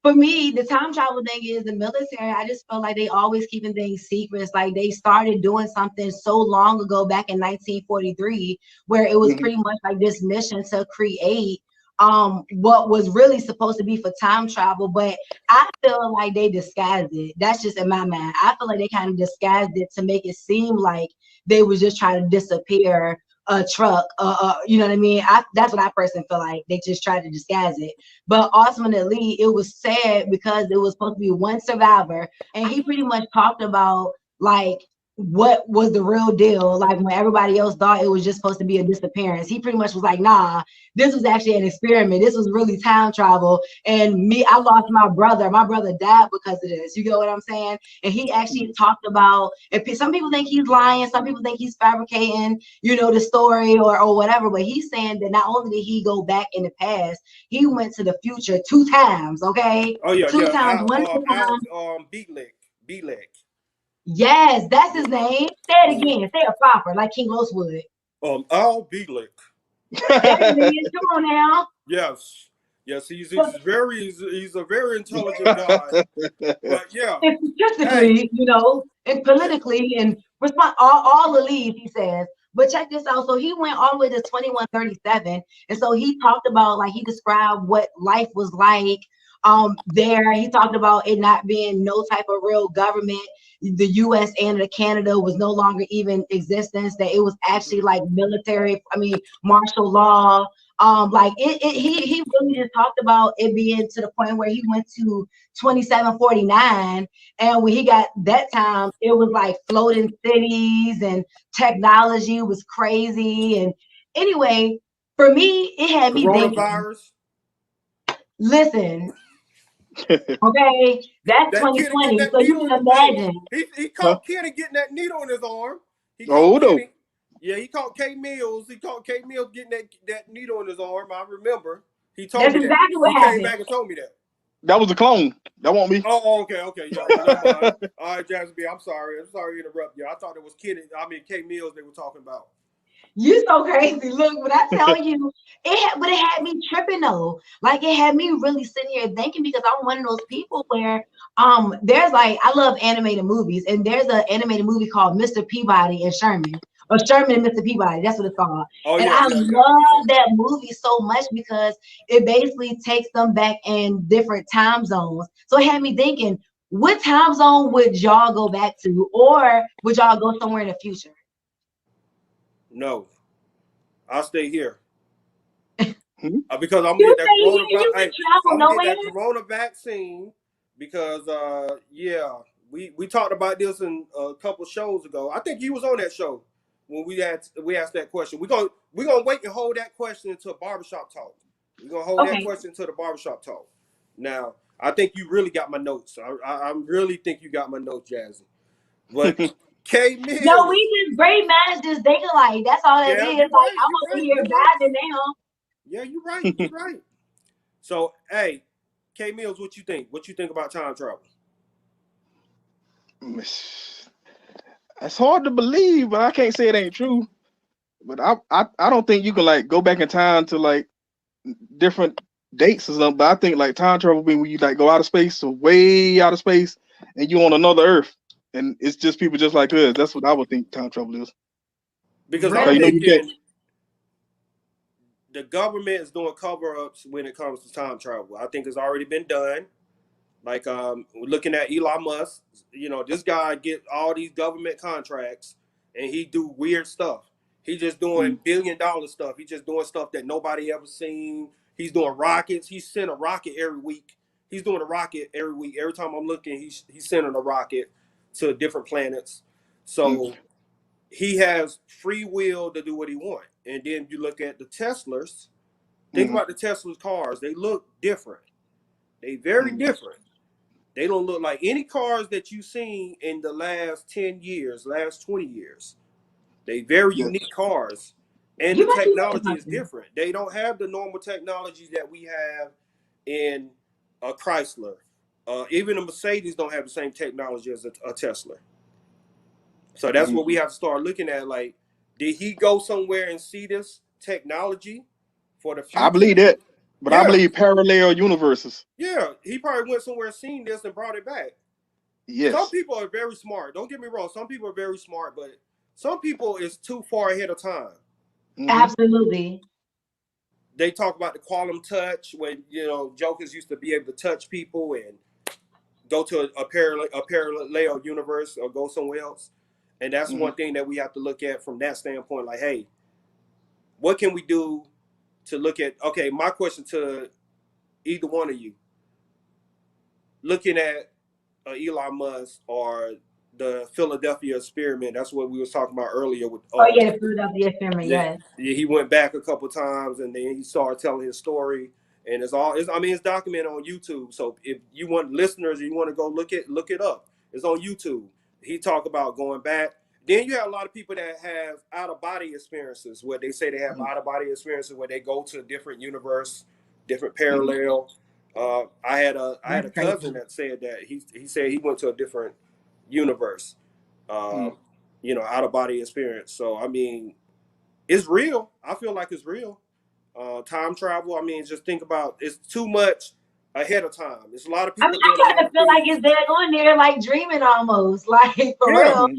for me, the time travel thing is the military. I just feel like they always keeping things secrets. Like they started doing something so long ago, back in 1943, where it was pretty much like this mission to create what was really supposed to be for time travel. But I feel like they disguised it. That's just in my mind. I feel like they kind of disguised it to make it seem like they was just trying to disappear a truck, you know what I mean? That's what I personally feel like. They just tried to disguise it. But ultimately, it was sad because it was supposed to be one survivor. And he pretty much talked about, like, what was the real deal. Like, when everybody else thought it was just supposed to be a disappearance, he pretty much was like, nah, this was actually an experiment. This was really time travel. And I lost my brother. My brother died because of this. You get what I'm saying? And he actually talked about, if some people think he's lying, some people think he's fabricating, you know, the story or whatever. But he's saying that not only did he go back in the past, he went to the future 2 times. Okay. Oh yeah, two times. One time. B-Leg. Yes, that's his name. Say it again. Say it proper, like King Los would. Al B-Leg. Come on now. Yes, he's a very intelligent guy. But yeah, and statistically, you know, and politically, and all the leads, he says. But check this out. So he went all the way to 2137, and so he talked about, like, he described what life was like there. He talked about it not being no type of real government. The U.S. and Canada was no longer even existence, that it was actually like military, martial law. Like he really just talked about it being to the point where he went to 2749, and when he got that time, it was like floating cities and technology was crazy. And anyway, for me, it had me thinking. Listen. Okay, that's 2020. So you can imagine. He caught Kenny getting that needle in his arm. Hold on. Yeah, he caught K Mills. He caught K Mills getting that needle in his arm. I remember. He told That's me that. exactly what He came happened. back and told me that. That was a clone. That won't me. Oh, okay. Yeah, never mind. All right, Jasmine B, I'm sorry to interrupt you. I thought it was K Mills they were talking about. You so crazy. Look, but I tell you, it had me tripping though. Like it had me really sitting here thinking because I'm one of those people where there's like I love animated movies, and there's an animated movie called Mr. Peabody and Sherman. Or Sherman and Mr. Peabody, that's what it's called. Oh, and yeah, I yeah. love that movie so much because it basically takes them back in different time zones. So it had me thinking, what time zone would y'all go back to, or would y'all go somewhere in the future? No, I'll stay here. Hmm? Because I'm You getting that say corona. you Hey, can travel I'm getting nowhere? that corona vaccine because we talked about this in a couple shows ago. I think you was on that show when we asked that question. We're gonna wait and hold that question until barbershop talk. We're gonna hold that Okay. question until the barbershop talk. Now, I think you really got my notes. I really think you got my notes, Jazzy. But K Mills. No, we just great managers thinking like that's all that Yeah, is. you're Like right. I'm You're over right. here You're right. vibing now. Yeah, you're right. You're right. So, hey, K Mills, what you think? What you think about time travel? It's hard to believe, but I can't say it ain't true. But I don't think you can like go back in time to like different dates or something. But I think like time travel being when you like go out of space, so way out of space, and you on another Earth, and it's just people just like us. That's what I would think time travel is. Because Because I'm you know you can't. thinking the government is doing cover-ups when it comes to time travel. I think it's already been done. Like looking at Elon Musk, this guy get all these government contracts and he do weird stuff. He just doing billion-dollar stuff. He just doing stuff that nobody ever seen. He's doing rockets. He sent a rocket every week. He's doing a rocket every week. Every time I'm looking, he's sending a rocket to different planets. So he has free will to do what he wants. And then you look at the Teslas. Think about the Tesla's cars. They look different. They very different. They don't look like any cars that you've seen in the last 10 years, last 20 years. They very unique cars. And the You must be technology is something. different. They don't have the normal technology that we have in a Chrysler. Even a Mercedes don't have the same technology as a Tesla. So that's what we have to start looking at. Like, did he go somewhere and see this technology for the future? I believe that, but I Yeah. believe parallel universes. Yeah, he probably went somewhere, seen this, and brought it back. Yes. Some people are very smart. Don't get me wrong. Some people are very smart, but some people is too far ahead of time. Absolutely. They talk about the quantum touch when jokers used to be able to touch people and go to a parallel universe or go somewhere else. And that's one thing that we have to look at from that standpoint. Like, hey, what can we do to look at? Okay, my question to either one of you, looking at Elon Musk or the Philadelphia experiment. That's what we was talking about earlier. With Oh yeah, the Philadelphia experiment. Yes. Yeah, he went back a couple times and then he started telling his story. And it's documented on YouTube. So if you want listeners, you want to go look it up. It's on YouTube. He talked about going back. Then you have a lot of people that have out of body experiences where they say they have out of body experiences where they go to a different universe, different parallel. I had a cousin that said that he said he went to a different universe, out of body experience. So I mean, it's real. I feel like it's real. Time travel. I mean, just think about it's too much ahead of time. There's a lot of people. I kind of feel like it's there on there, like dreaming almost, like for real.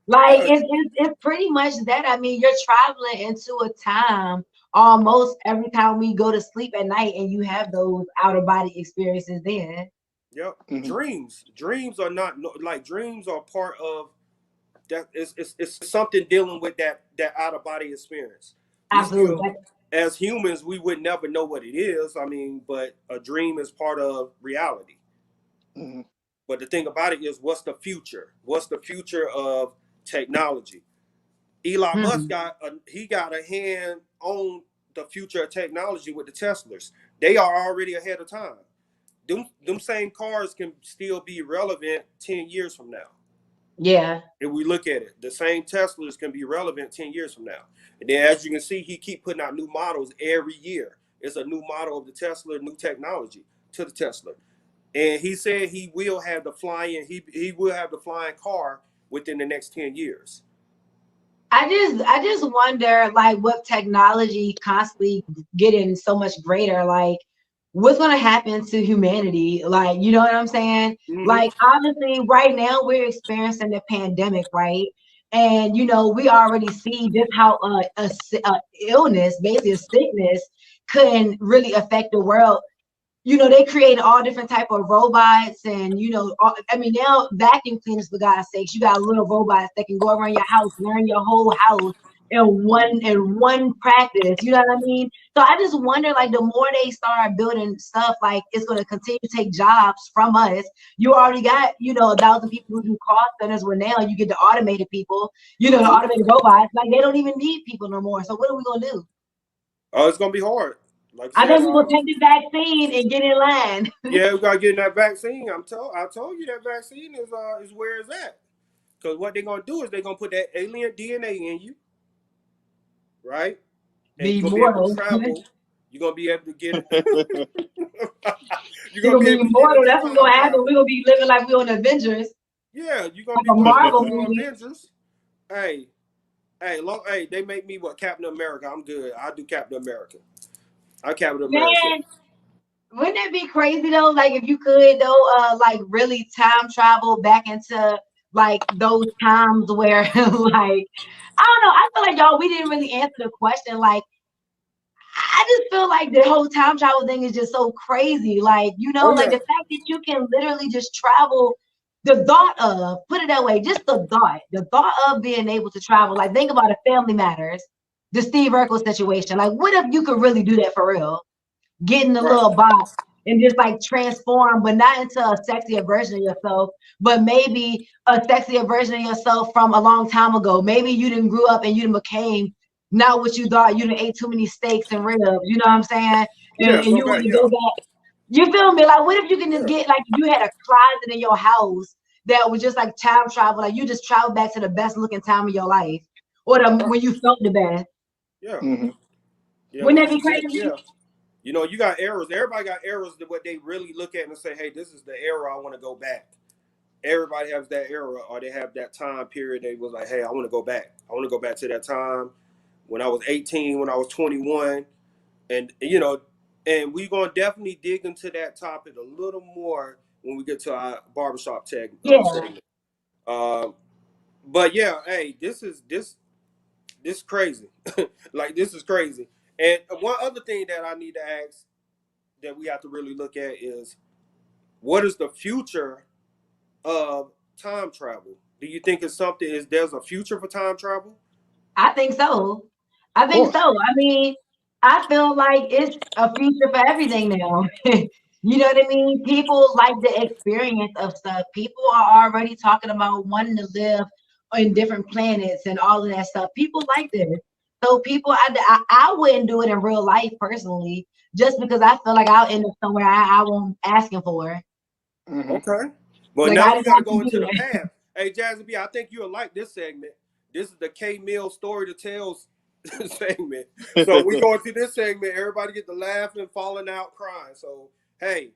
Like it's pretty much that. I mean, you're traveling into a time almost every time we go to sleep at night, and you have those out of body experiences then. Yep. Dreams are not like dreams are part of that. It's something dealing with that out of body experience. Absolutely. As humans, we would never know what it is. I mean, but a dream is part of reality. But the thing about it is, what's the future? What's the future of technology? Elon Musk got a hand on the future of technology with the Teslas. They are already ahead of time. Them same cars can still be relevant 10 years from now. Yeah. If we look at it, the same Teslas can be relevant 10 years from now. And then as you can see, he keep putting out new models every year. It's a new model of the Tesla, new technology to the Tesla. And he said he will have the flying, he will have the flying car within the next 10 years. I just wonder, like, what technology constantly getting so much greater, like what's going to happen to humanity, like, you know what I'm saying? Like, obviously right now we're experiencing the pandemic, right? And you know, we already see just how a illness, basically a sickness, can really affect the world. You know, they create all different type of robots, and you know, I mean, now vacuum cleaners, for God's sakes, you got little robots that can go around your house, learn your whole house in one practice. You know what I mean? So I just wonder, like, the more they start building stuff, like, it's going to continue to take jobs from us. You already got, you know, 1,000 people who do call centers, where now you get the automated people, you know, the automated robots. Like, they don't even need people no more. So what are we going to do? Oh, it's going to be hard. Like I think we will take the vaccine and get in line. Yeah, we gotta get in that vaccine. I told you that vaccine is where it's at. Because what they're gonna do is they're gonna put that alien DNA in you, right? And you're gonna be able to travel. You're gonna be able to get you're gonna be immortal. That's what's gonna happen. We're gonna be living like we're on Avengers. Yeah, you're gonna like be a Marvel on movie. Avengers. Hey, they make me what, Captain America. I'm good. I'll do Captain America. I'm Captain America. Man, wouldn't it be crazy though? Like, if you could though, like, really time travel back into like those times where like, I don't know. I feel like, y'all, we didn't really answer the question. Like, I just feel like the whole time travel thing is just so crazy. Like, you know, like the fact that you can literally just travel, the thought of, put it that way, just the thought of being able to travel. Like, think about it, Family Matters, the Steve Urkel situation. Like, what if you could really do that for real? Get in the little box and just like transform, but not into a sexier version of yourself, but maybe a sexier version of yourself from a long time ago. Maybe you didn't grew up and you didn't became not what you thought. You didn't ate too many steaks and ribs. You know what I'm saying? And you want to go back. You feel me? Like, what if you can just get, like, you had a closet in your house that was just like time travel, like you just travel back to the best looking time of your life, or when you felt the best. Yeah. Yeah, wouldn't that be crazy? Yeah. You know, you got eras. Everybody got eras that what they really look at and say, hey, this is the era I want to go back. Everybody has that era, or they have that time period. They was like, hey, I want to go back. I want to go back to that time when I was 18, when I was 21. And, you know, and we're going to definitely dig into that topic a little more when we get to our barbershop segment. But yeah, hey, this crazy. Like, this is crazy. And one other thing that I need to ask that we have to really look at is, what is the future of time travel? Do you think there's a future for time travel? I think so. I mean, I feel like it's a future for everything now. You know what I mean? People like the experience of stuff. People are already talking about wanting to live on different planets and all of that stuff. People like this. So people, I wouldn't do it in real life personally, just because I feel like I'll end up somewhere I won't asking for. Okay. Well, like, now we got to go into the path. Hey, Jazzy B, I think you'll like this segment. This is the K Mill Story to Tell segment. So we going through this segment. Everybody get to laughing, falling out, crying. So, hey,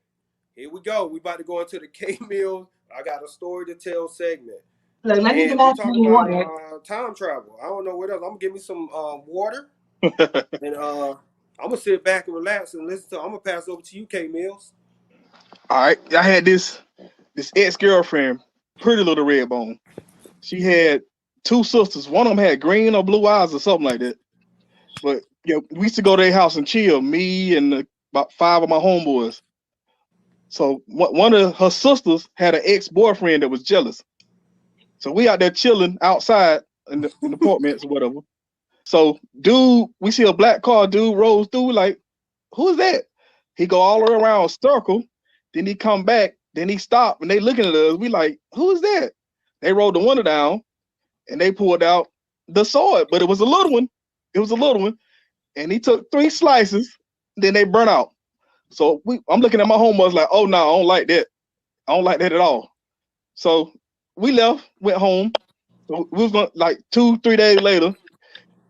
here we go. We about to go into the K Mill I Got a Story to Tell segment. Look, let me talk about time travel. I don't know what else. I'm gonna give me some water, and I'm gonna sit back and relax and listen to. I'm gonna pass over to you, K Mills. All right, I had this ex-girlfriend, Pretty Little Redbone. She had two sisters. One of them had green or blue eyes or something like that. But you know, we used to go to their house and chill. Me and about 5 of my homeboys. So one of her sisters had an ex-boyfriend that was jealous. So we out there chilling outside in the apartments or whatever. So dude, we see a black car, dude rolls through, like, who's that? He go all the way around, circle, then he come back, then he stopped, and they looking at us. We like, who is that? They rolled the window down, and they pulled out the sword, but it was a little one. It was a little one, and he took 3 slices, then they burnt out. So I'm looking at my homeboys like, oh no, I don't like that. I don't like that at all. So we left, went home. So we was going like 2-3 days later.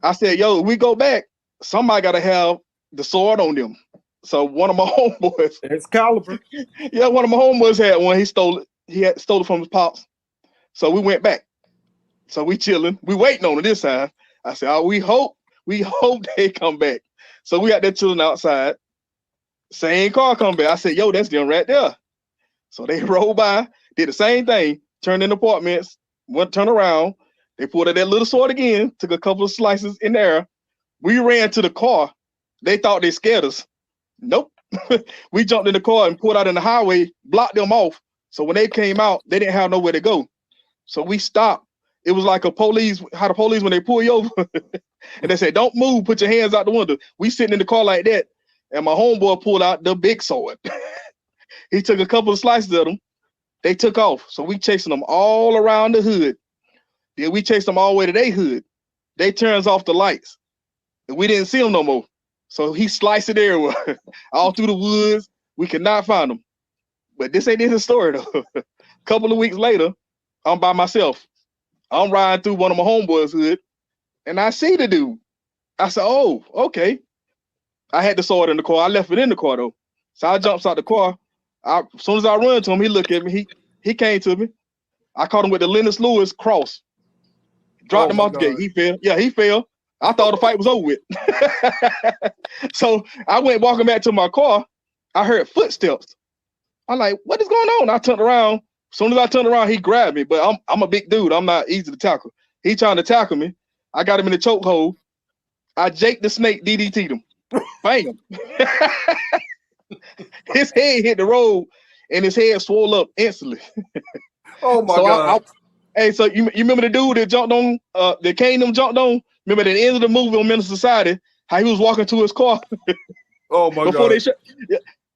I said, yo, if we go back, somebody gotta have the sword on them. So one of my homeboys, Excalibur. Yeah, one of my homeboys had one. He stole it. He had stole it from his pops. So we went back. So we chilling. We waiting on it this time. I said, oh, we hope they come back. So we out there chilling outside. Same car come back. I said, yo, that's them right there. So they rolled by, did the same thing, turned in apartments, went turn around. They pulled out that little sword again, took a couple of slices in there. We ran to the car. They thought they scared us. Nope. We jumped in the car and pulled out in the highway, blocked them off. So when they came out, they didn't have nowhere to go. So we stopped. It was like how the police, when they pull you over, and they said, don't move, put your hands out the window. We sitting in the car like that, and my homeboy pulled out the big sword. He took a couple of slices of them. They took off. So we chasing them all around the hood. Then we chased them all the way to their hood. They turns off the lights. And we didn't see them no more. So he sliced it everywhere. All through the woods. We could not find them. But this ain't his story though. A couple of weeks later, I'm by myself. I'm riding through one of my homeboys' hood. And I see the dude. I said, oh, okay. I had the sword in the car. I left it in the car though. So I jumps out the car. As soon as I run to him, he looked at me. He came to me. I caught him with the Lennox Lewis cross. Dropped him off the gate. He fell. Yeah, he fell. I thought the fight was over with. So I went walking back to my car. I heard footsteps. I'm like, what is going on? I turned around. As soon as I turned around, he grabbed me. But I'm a big dude. I'm not easy to tackle. He trying to tackle me. I got him in the chokehold. I Jake the Snake DDT'd him. Bam. His head hit the road and his head swole up instantly. Oh my God. Hey, so you remember the dude that jumped on, that Kane jumped on? Remember at the end of the movie on Menace Society, how he was walking to his car? Oh my Before God.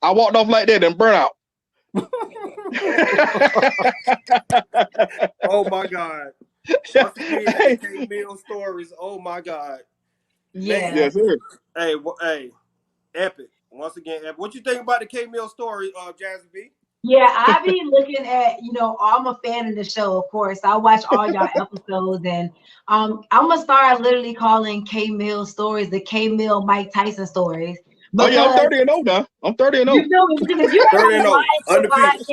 I walked off like that and burnt out. Oh my God. Once again, K Mill stories. Oh my God. Yeah. Yes, sir. Hey, epic. Once again, epic. What you think about the K Mill story, Jazzy B? Yeah, I be looking at, I'm a fan of the show, of course. I watch all y'all episodes, and I'm gonna start literally calling K Mill stories the K Mill Mike Tyson stories. Oh yeah, I'm 30-0 now. I'm 30-0. You feel me? Because if you ever watch the podcast,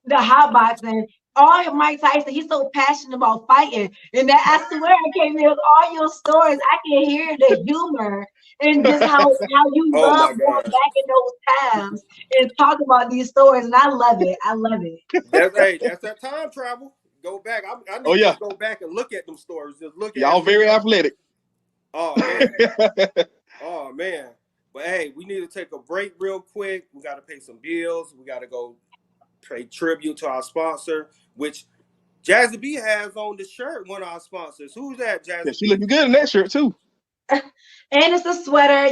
the hot boxing, all Mike Tyson, he's so passionate about fighting. And that I swear, K Mill, all your stories, I can hear the humor and just how you love going back in those times and talk about these stories. And I love it. I love it. That's that time travel. Go back. I need to go back and look at them stories. Just look at y'all very athletic. Oh man. Oh man. But hey, we need to take a break real quick. We got to pay some bills. We got to go pay tribute to our sponsor, which Jazzy B has on the shirt, one of our sponsors. Who's that, Jazzy B? She looking good in that shirt too. And it's a sweater, I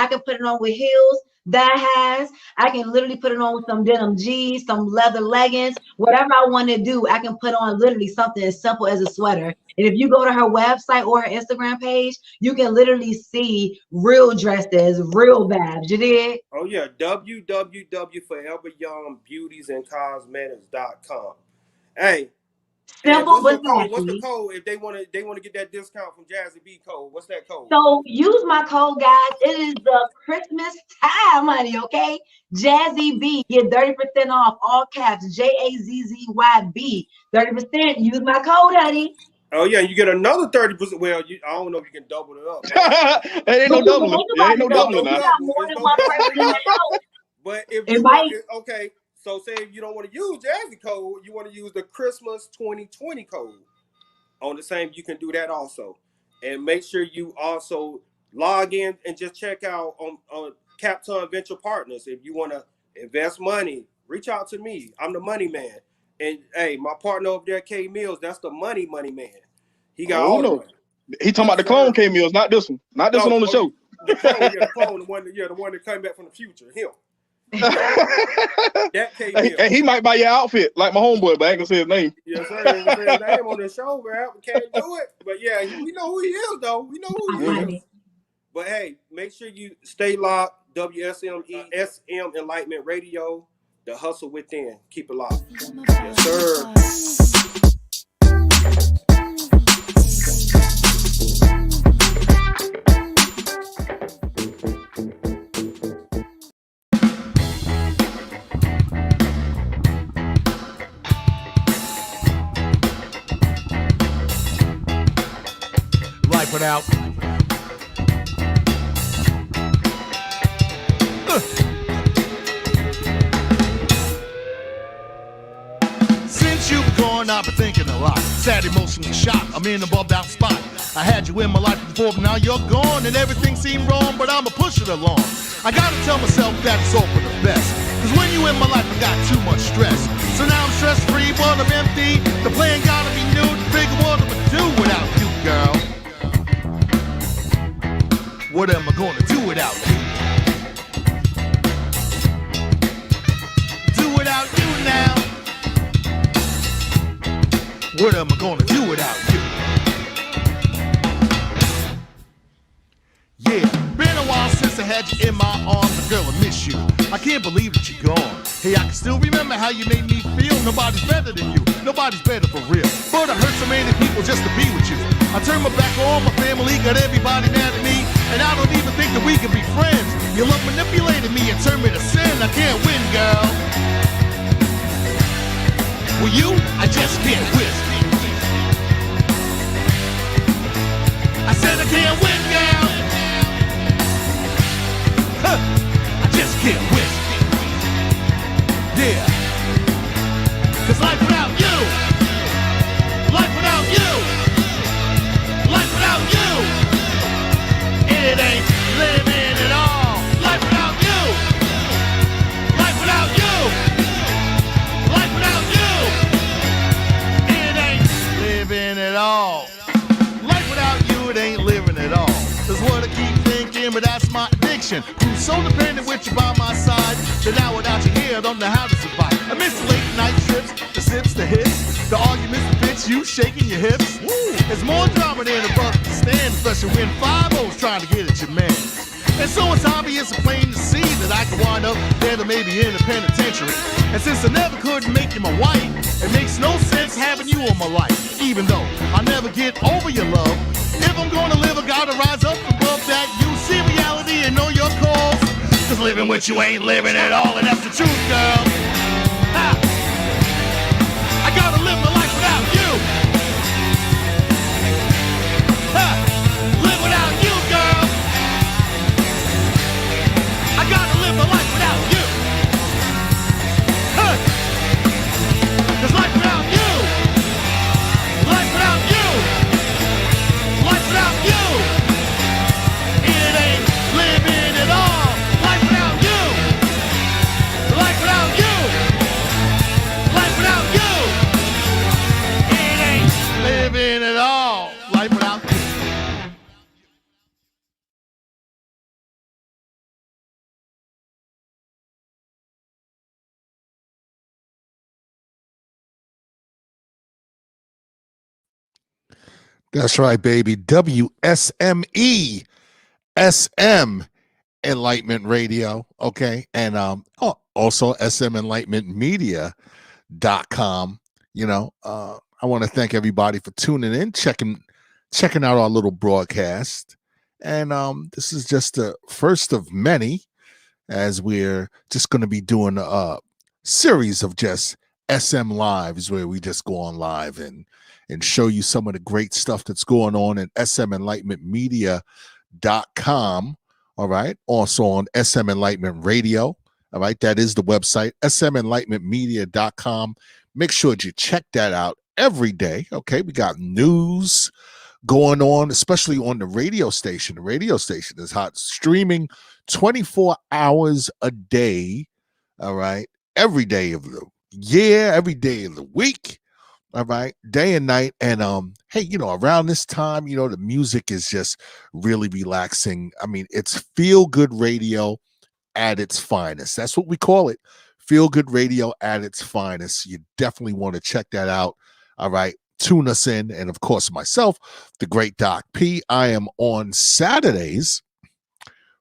can put it on with heels that I can literally put it on with some denim jeans, some leather leggings, whatever I want to do. I can put on literally something as simple as a sweater. And if you go to her website or her Instagram page, you can literally see real dresses, real vibes. You did? Oh yeah, www.foreveryoungbeautiesandcosmetics.com. Hey, simple what's but what's the code if they want to get that discount from Jazzy B code? What's that code? So use my code, guys. It is the Christmas time, honey. Okay, Jazzy B, get 30% off, all caps, JAZZYB, 30%. Use my code, honey. Oh yeah, you get another 30%. Well, I don't know if you can double it up. It ain't no doubling. Ain't no doubling now. But if you want, okay. So say if you don't want to use Jazzy code, you want to use the Christmas 2020 code. On the same, you can do that also. And make sure you also log in and just check out on Capton Venture Partners. If you want to invest money, reach out to me. I'm the money man. And hey, my partner over there, K Mills, that's the money man. He got all the money. He talking about the clone K Mills, not this one. Not this one on the show. The clone, the one that came back from the future. Him. That hey, he might buy your outfit like my homeboy, but I ain't gonna say his name. Yes, sir. His name on the show, man. We can't do it. But yeah, we know who he is, though. We know who he is. But hey, make sure you stay locked. WSME, SM Enlightenment Radio, The Hustle Within. Keep it locked. Yes, sir. Life without. Since you've gone, I've been thinking a lot. Sad, emotionally shocked. I'm in a bubbed out spot. I had you in my life before, but now you're gone, and everything seemed wrong, but I'ma push it along. I gotta tell myself that it's all for the best. Cause when you in my life, I got too much stress. So now I'm stress free, but I'm empty. The plan gotta be new to figure what I'ma do without you, girl. What am I gonna do without you? Do without you now. What am I gonna do without you? Yeah, been a while since I had you in my arms, and girl, I miss you. I can't believe that you're gone. Hey, I can still remember how you made me feel. Nobody's better than you, nobody's better for real. But I hurt so many people just to be with you. I turned my back on my family, got everybody mad at me, and I don't even think that we can be friends. Your love manipulated me and turned me to sin. I can't win, girl. With you, I just can't win. I said I can't win, girl. Huh. I just can't win. Yeah. Cause life without you, life without you, life without you, it ain't living at all. Life without you, life without you, life without you, it ain't living at all. Life without you, it ain't living at all. That's what I keep thinking, but that's my addiction. I'm so dependent with you by my side that now without you here, I don't know how to survive. I miss the late night trips, the sips, the hits, the arguments, the bitch, you shaking your hips. Woo. There's more drama than a buck to stand, especially when 5-0's trying to get at your man. And so it's obvious and plain to see that I could wind up dead or maybe in a penitentiary. And since I never could make you my wife, it makes no sense having you in my life. Even though I'll never get over your love, if I'm gonna live, I gotta rise up above that. You see reality and know your cause. Cause living with you ain't living at all, and that's the truth, girl. Ha! I gotta live my life without you. Ha! Live without you, girl. I gotta live my life without you. Ha! Cause life without you, life without you, life without you, it ain't living at all. Life without you, life without you, life without you, it ain't living at all. Life without you. That's right, baby. WSME SM Enlightenment Radio. Okay. And also SMEnlightenmentmedia.com. You know, I want to thank everybody for tuning in, checking out our little broadcast. And this is just the first of many, as we're just going to be doing a series of just SM Lives where we just go on live and show you some of the great stuff that's going on in SMEnlightenmentmedia.com. All right. Also on SM Enlightenment Radio. All right. That is the website, SMEnlightenmentmedia.com. Make sure that you check that out every day. Okay. We got news going on, especially on the radio station. The radio station is hot, streaming 24 hours a day. All right. Every day of the year, every day of the week. All right, day and night. And hey, you know, around this time, you know, the music is just really relaxing. I mean, it's feel good radio at its finest. That's what we call it. Feel good radio at its finest. You definitely want to check that out. All right, tune us in. And of course, myself, the great Doc P. I am on Saturdays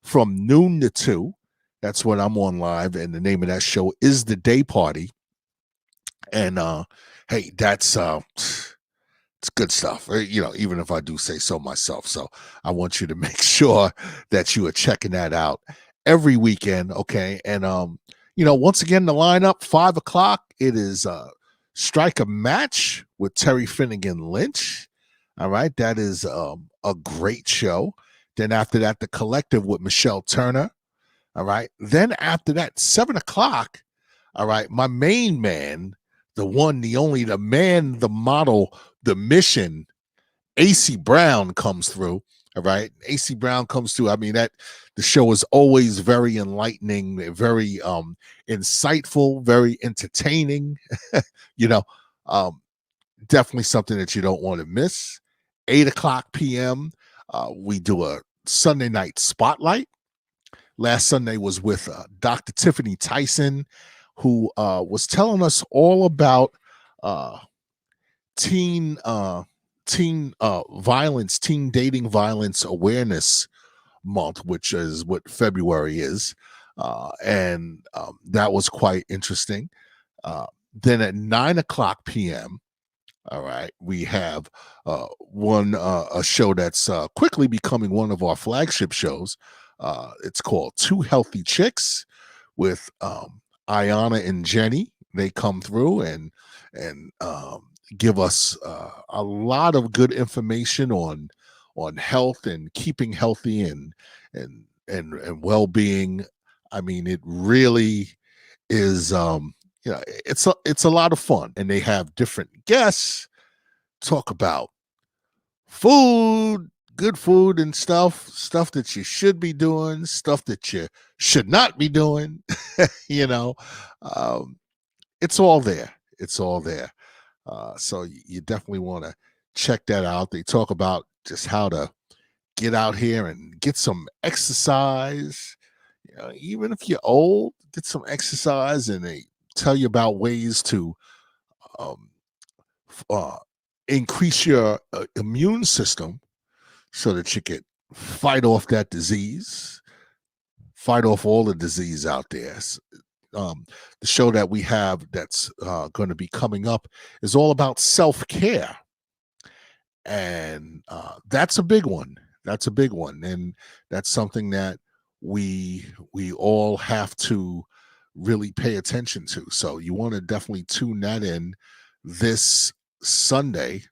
from noon to 2. That's when I'm on live. And the name of that show is The Day Party. And hey, that's It's good stuff, even if I do say so myself. So I want you to make sure that you are checking that out every weekend. Okay. And, once again, the lineup, 5 o'clock, it is Strike a Match with Terry Finnegan Lynch. All right. That is a great show. Then after that, The Collective with Michelle Turner. All right. Then after that, 7 o'clock. All right. My main man, the one, the only, the man, the model, the mission, AC Brown comes through. All right. AC Brown comes through. I mean, the show is always very enlightening, very insightful, very entertaining. Definitely something that you don't want to miss. 8 o'clock p.m. We do a Sunday night spotlight. Last Sunday was with Dr. Tiffany Tyson, who was telling us all about teen violence, teen dating violence awareness month, which is what February is. And that was quite interesting. Then at 9 o'clock p.m., all right, we have a show that's quickly becoming one of our flagship shows. It's called Two Healthy Chicks with Ayana and Jenny. They come through and give us a lot of good information on health and keeping healthy and well-being. I mean, it really is it's a lot of fun, and they have different guests talk about food, good food and stuff that you should be doing, stuff that you should not be doing. It's all there. It's all there. So you definitely want to check that out. They talk about just how to get out here and get some exercise. Even if you're old, get some exercise, and they tell you about ways to increase your immune system so that you can fight off that disease, fight off all the disease out there. The show that we have that's going to be coming up is all about self-care. And that's a big one. That's a big one. And that's something that we all have to really pay attention to. So you want to definitely tune that in this Sunday.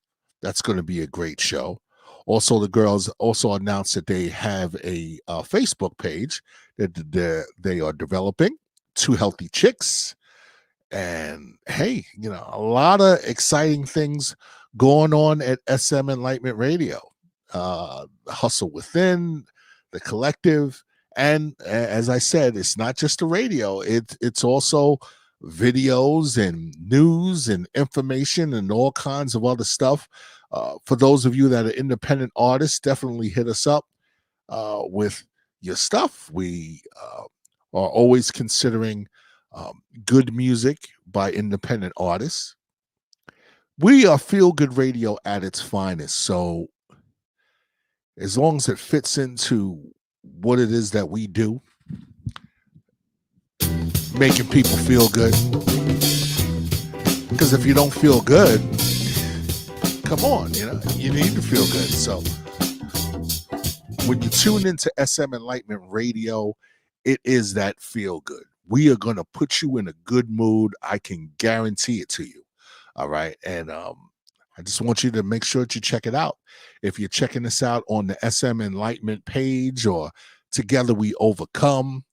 That's going to be a great show. Also, the girls also announced that they have a Facebook page that they are developing, Two Healthy Chicks. And hey, a lot of exciting things going on at SM Enlightenment Radio. Hustle Within, The Collective. And as I said, it's not just the radio. It's also videos and news and information and all kinds of other stuff. For those of you that are independent artists, definitely hit us up with your stuff. We are always considering good music by independent artists. We are Feel Good Radio at its finest. So as long as it fits into what it is that we do, making people feel good. Because if you don't feel good, come on, you need to feel good. So when you tune into SM Enlightenment Radio, it is that feel good. We are going to put you in a good mood. I can guarantee it to you. All right. And I just want you to make sure that you check it out. If you're checking this out on the SM Enlightenment page or Together We Overcome.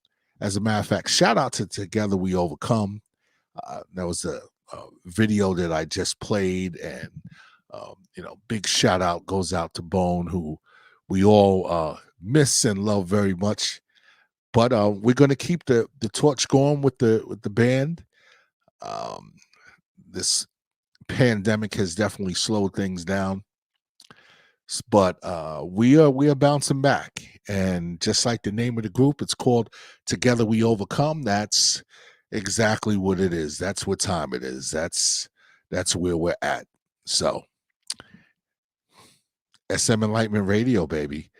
As a matter of fact, shout out to Together We Overcome. That was a video that I just played, and big shout out goes out to Bone, who we all miss and love very much. But we're going to keep the torch going with the band. This pandemic has definitely slowed things down, but we are bouncing back. And just like the name of the group, it's called Together We Overcome. That's exactly what it is. That's what time it is. That's where we're at. So SM Enlightenment Radio, baby.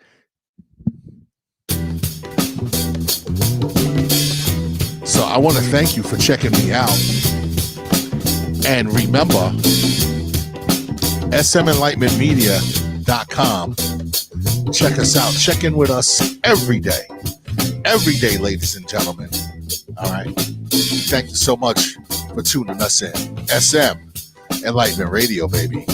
So I want to thank you for checking me out. And remember, smenlightenmentmedia.com. Check us out. Check in with us every day. Every day, ladies and gentlemen. All right. Thank you so much for tuning us in. SM Enlightenment Radio, baby.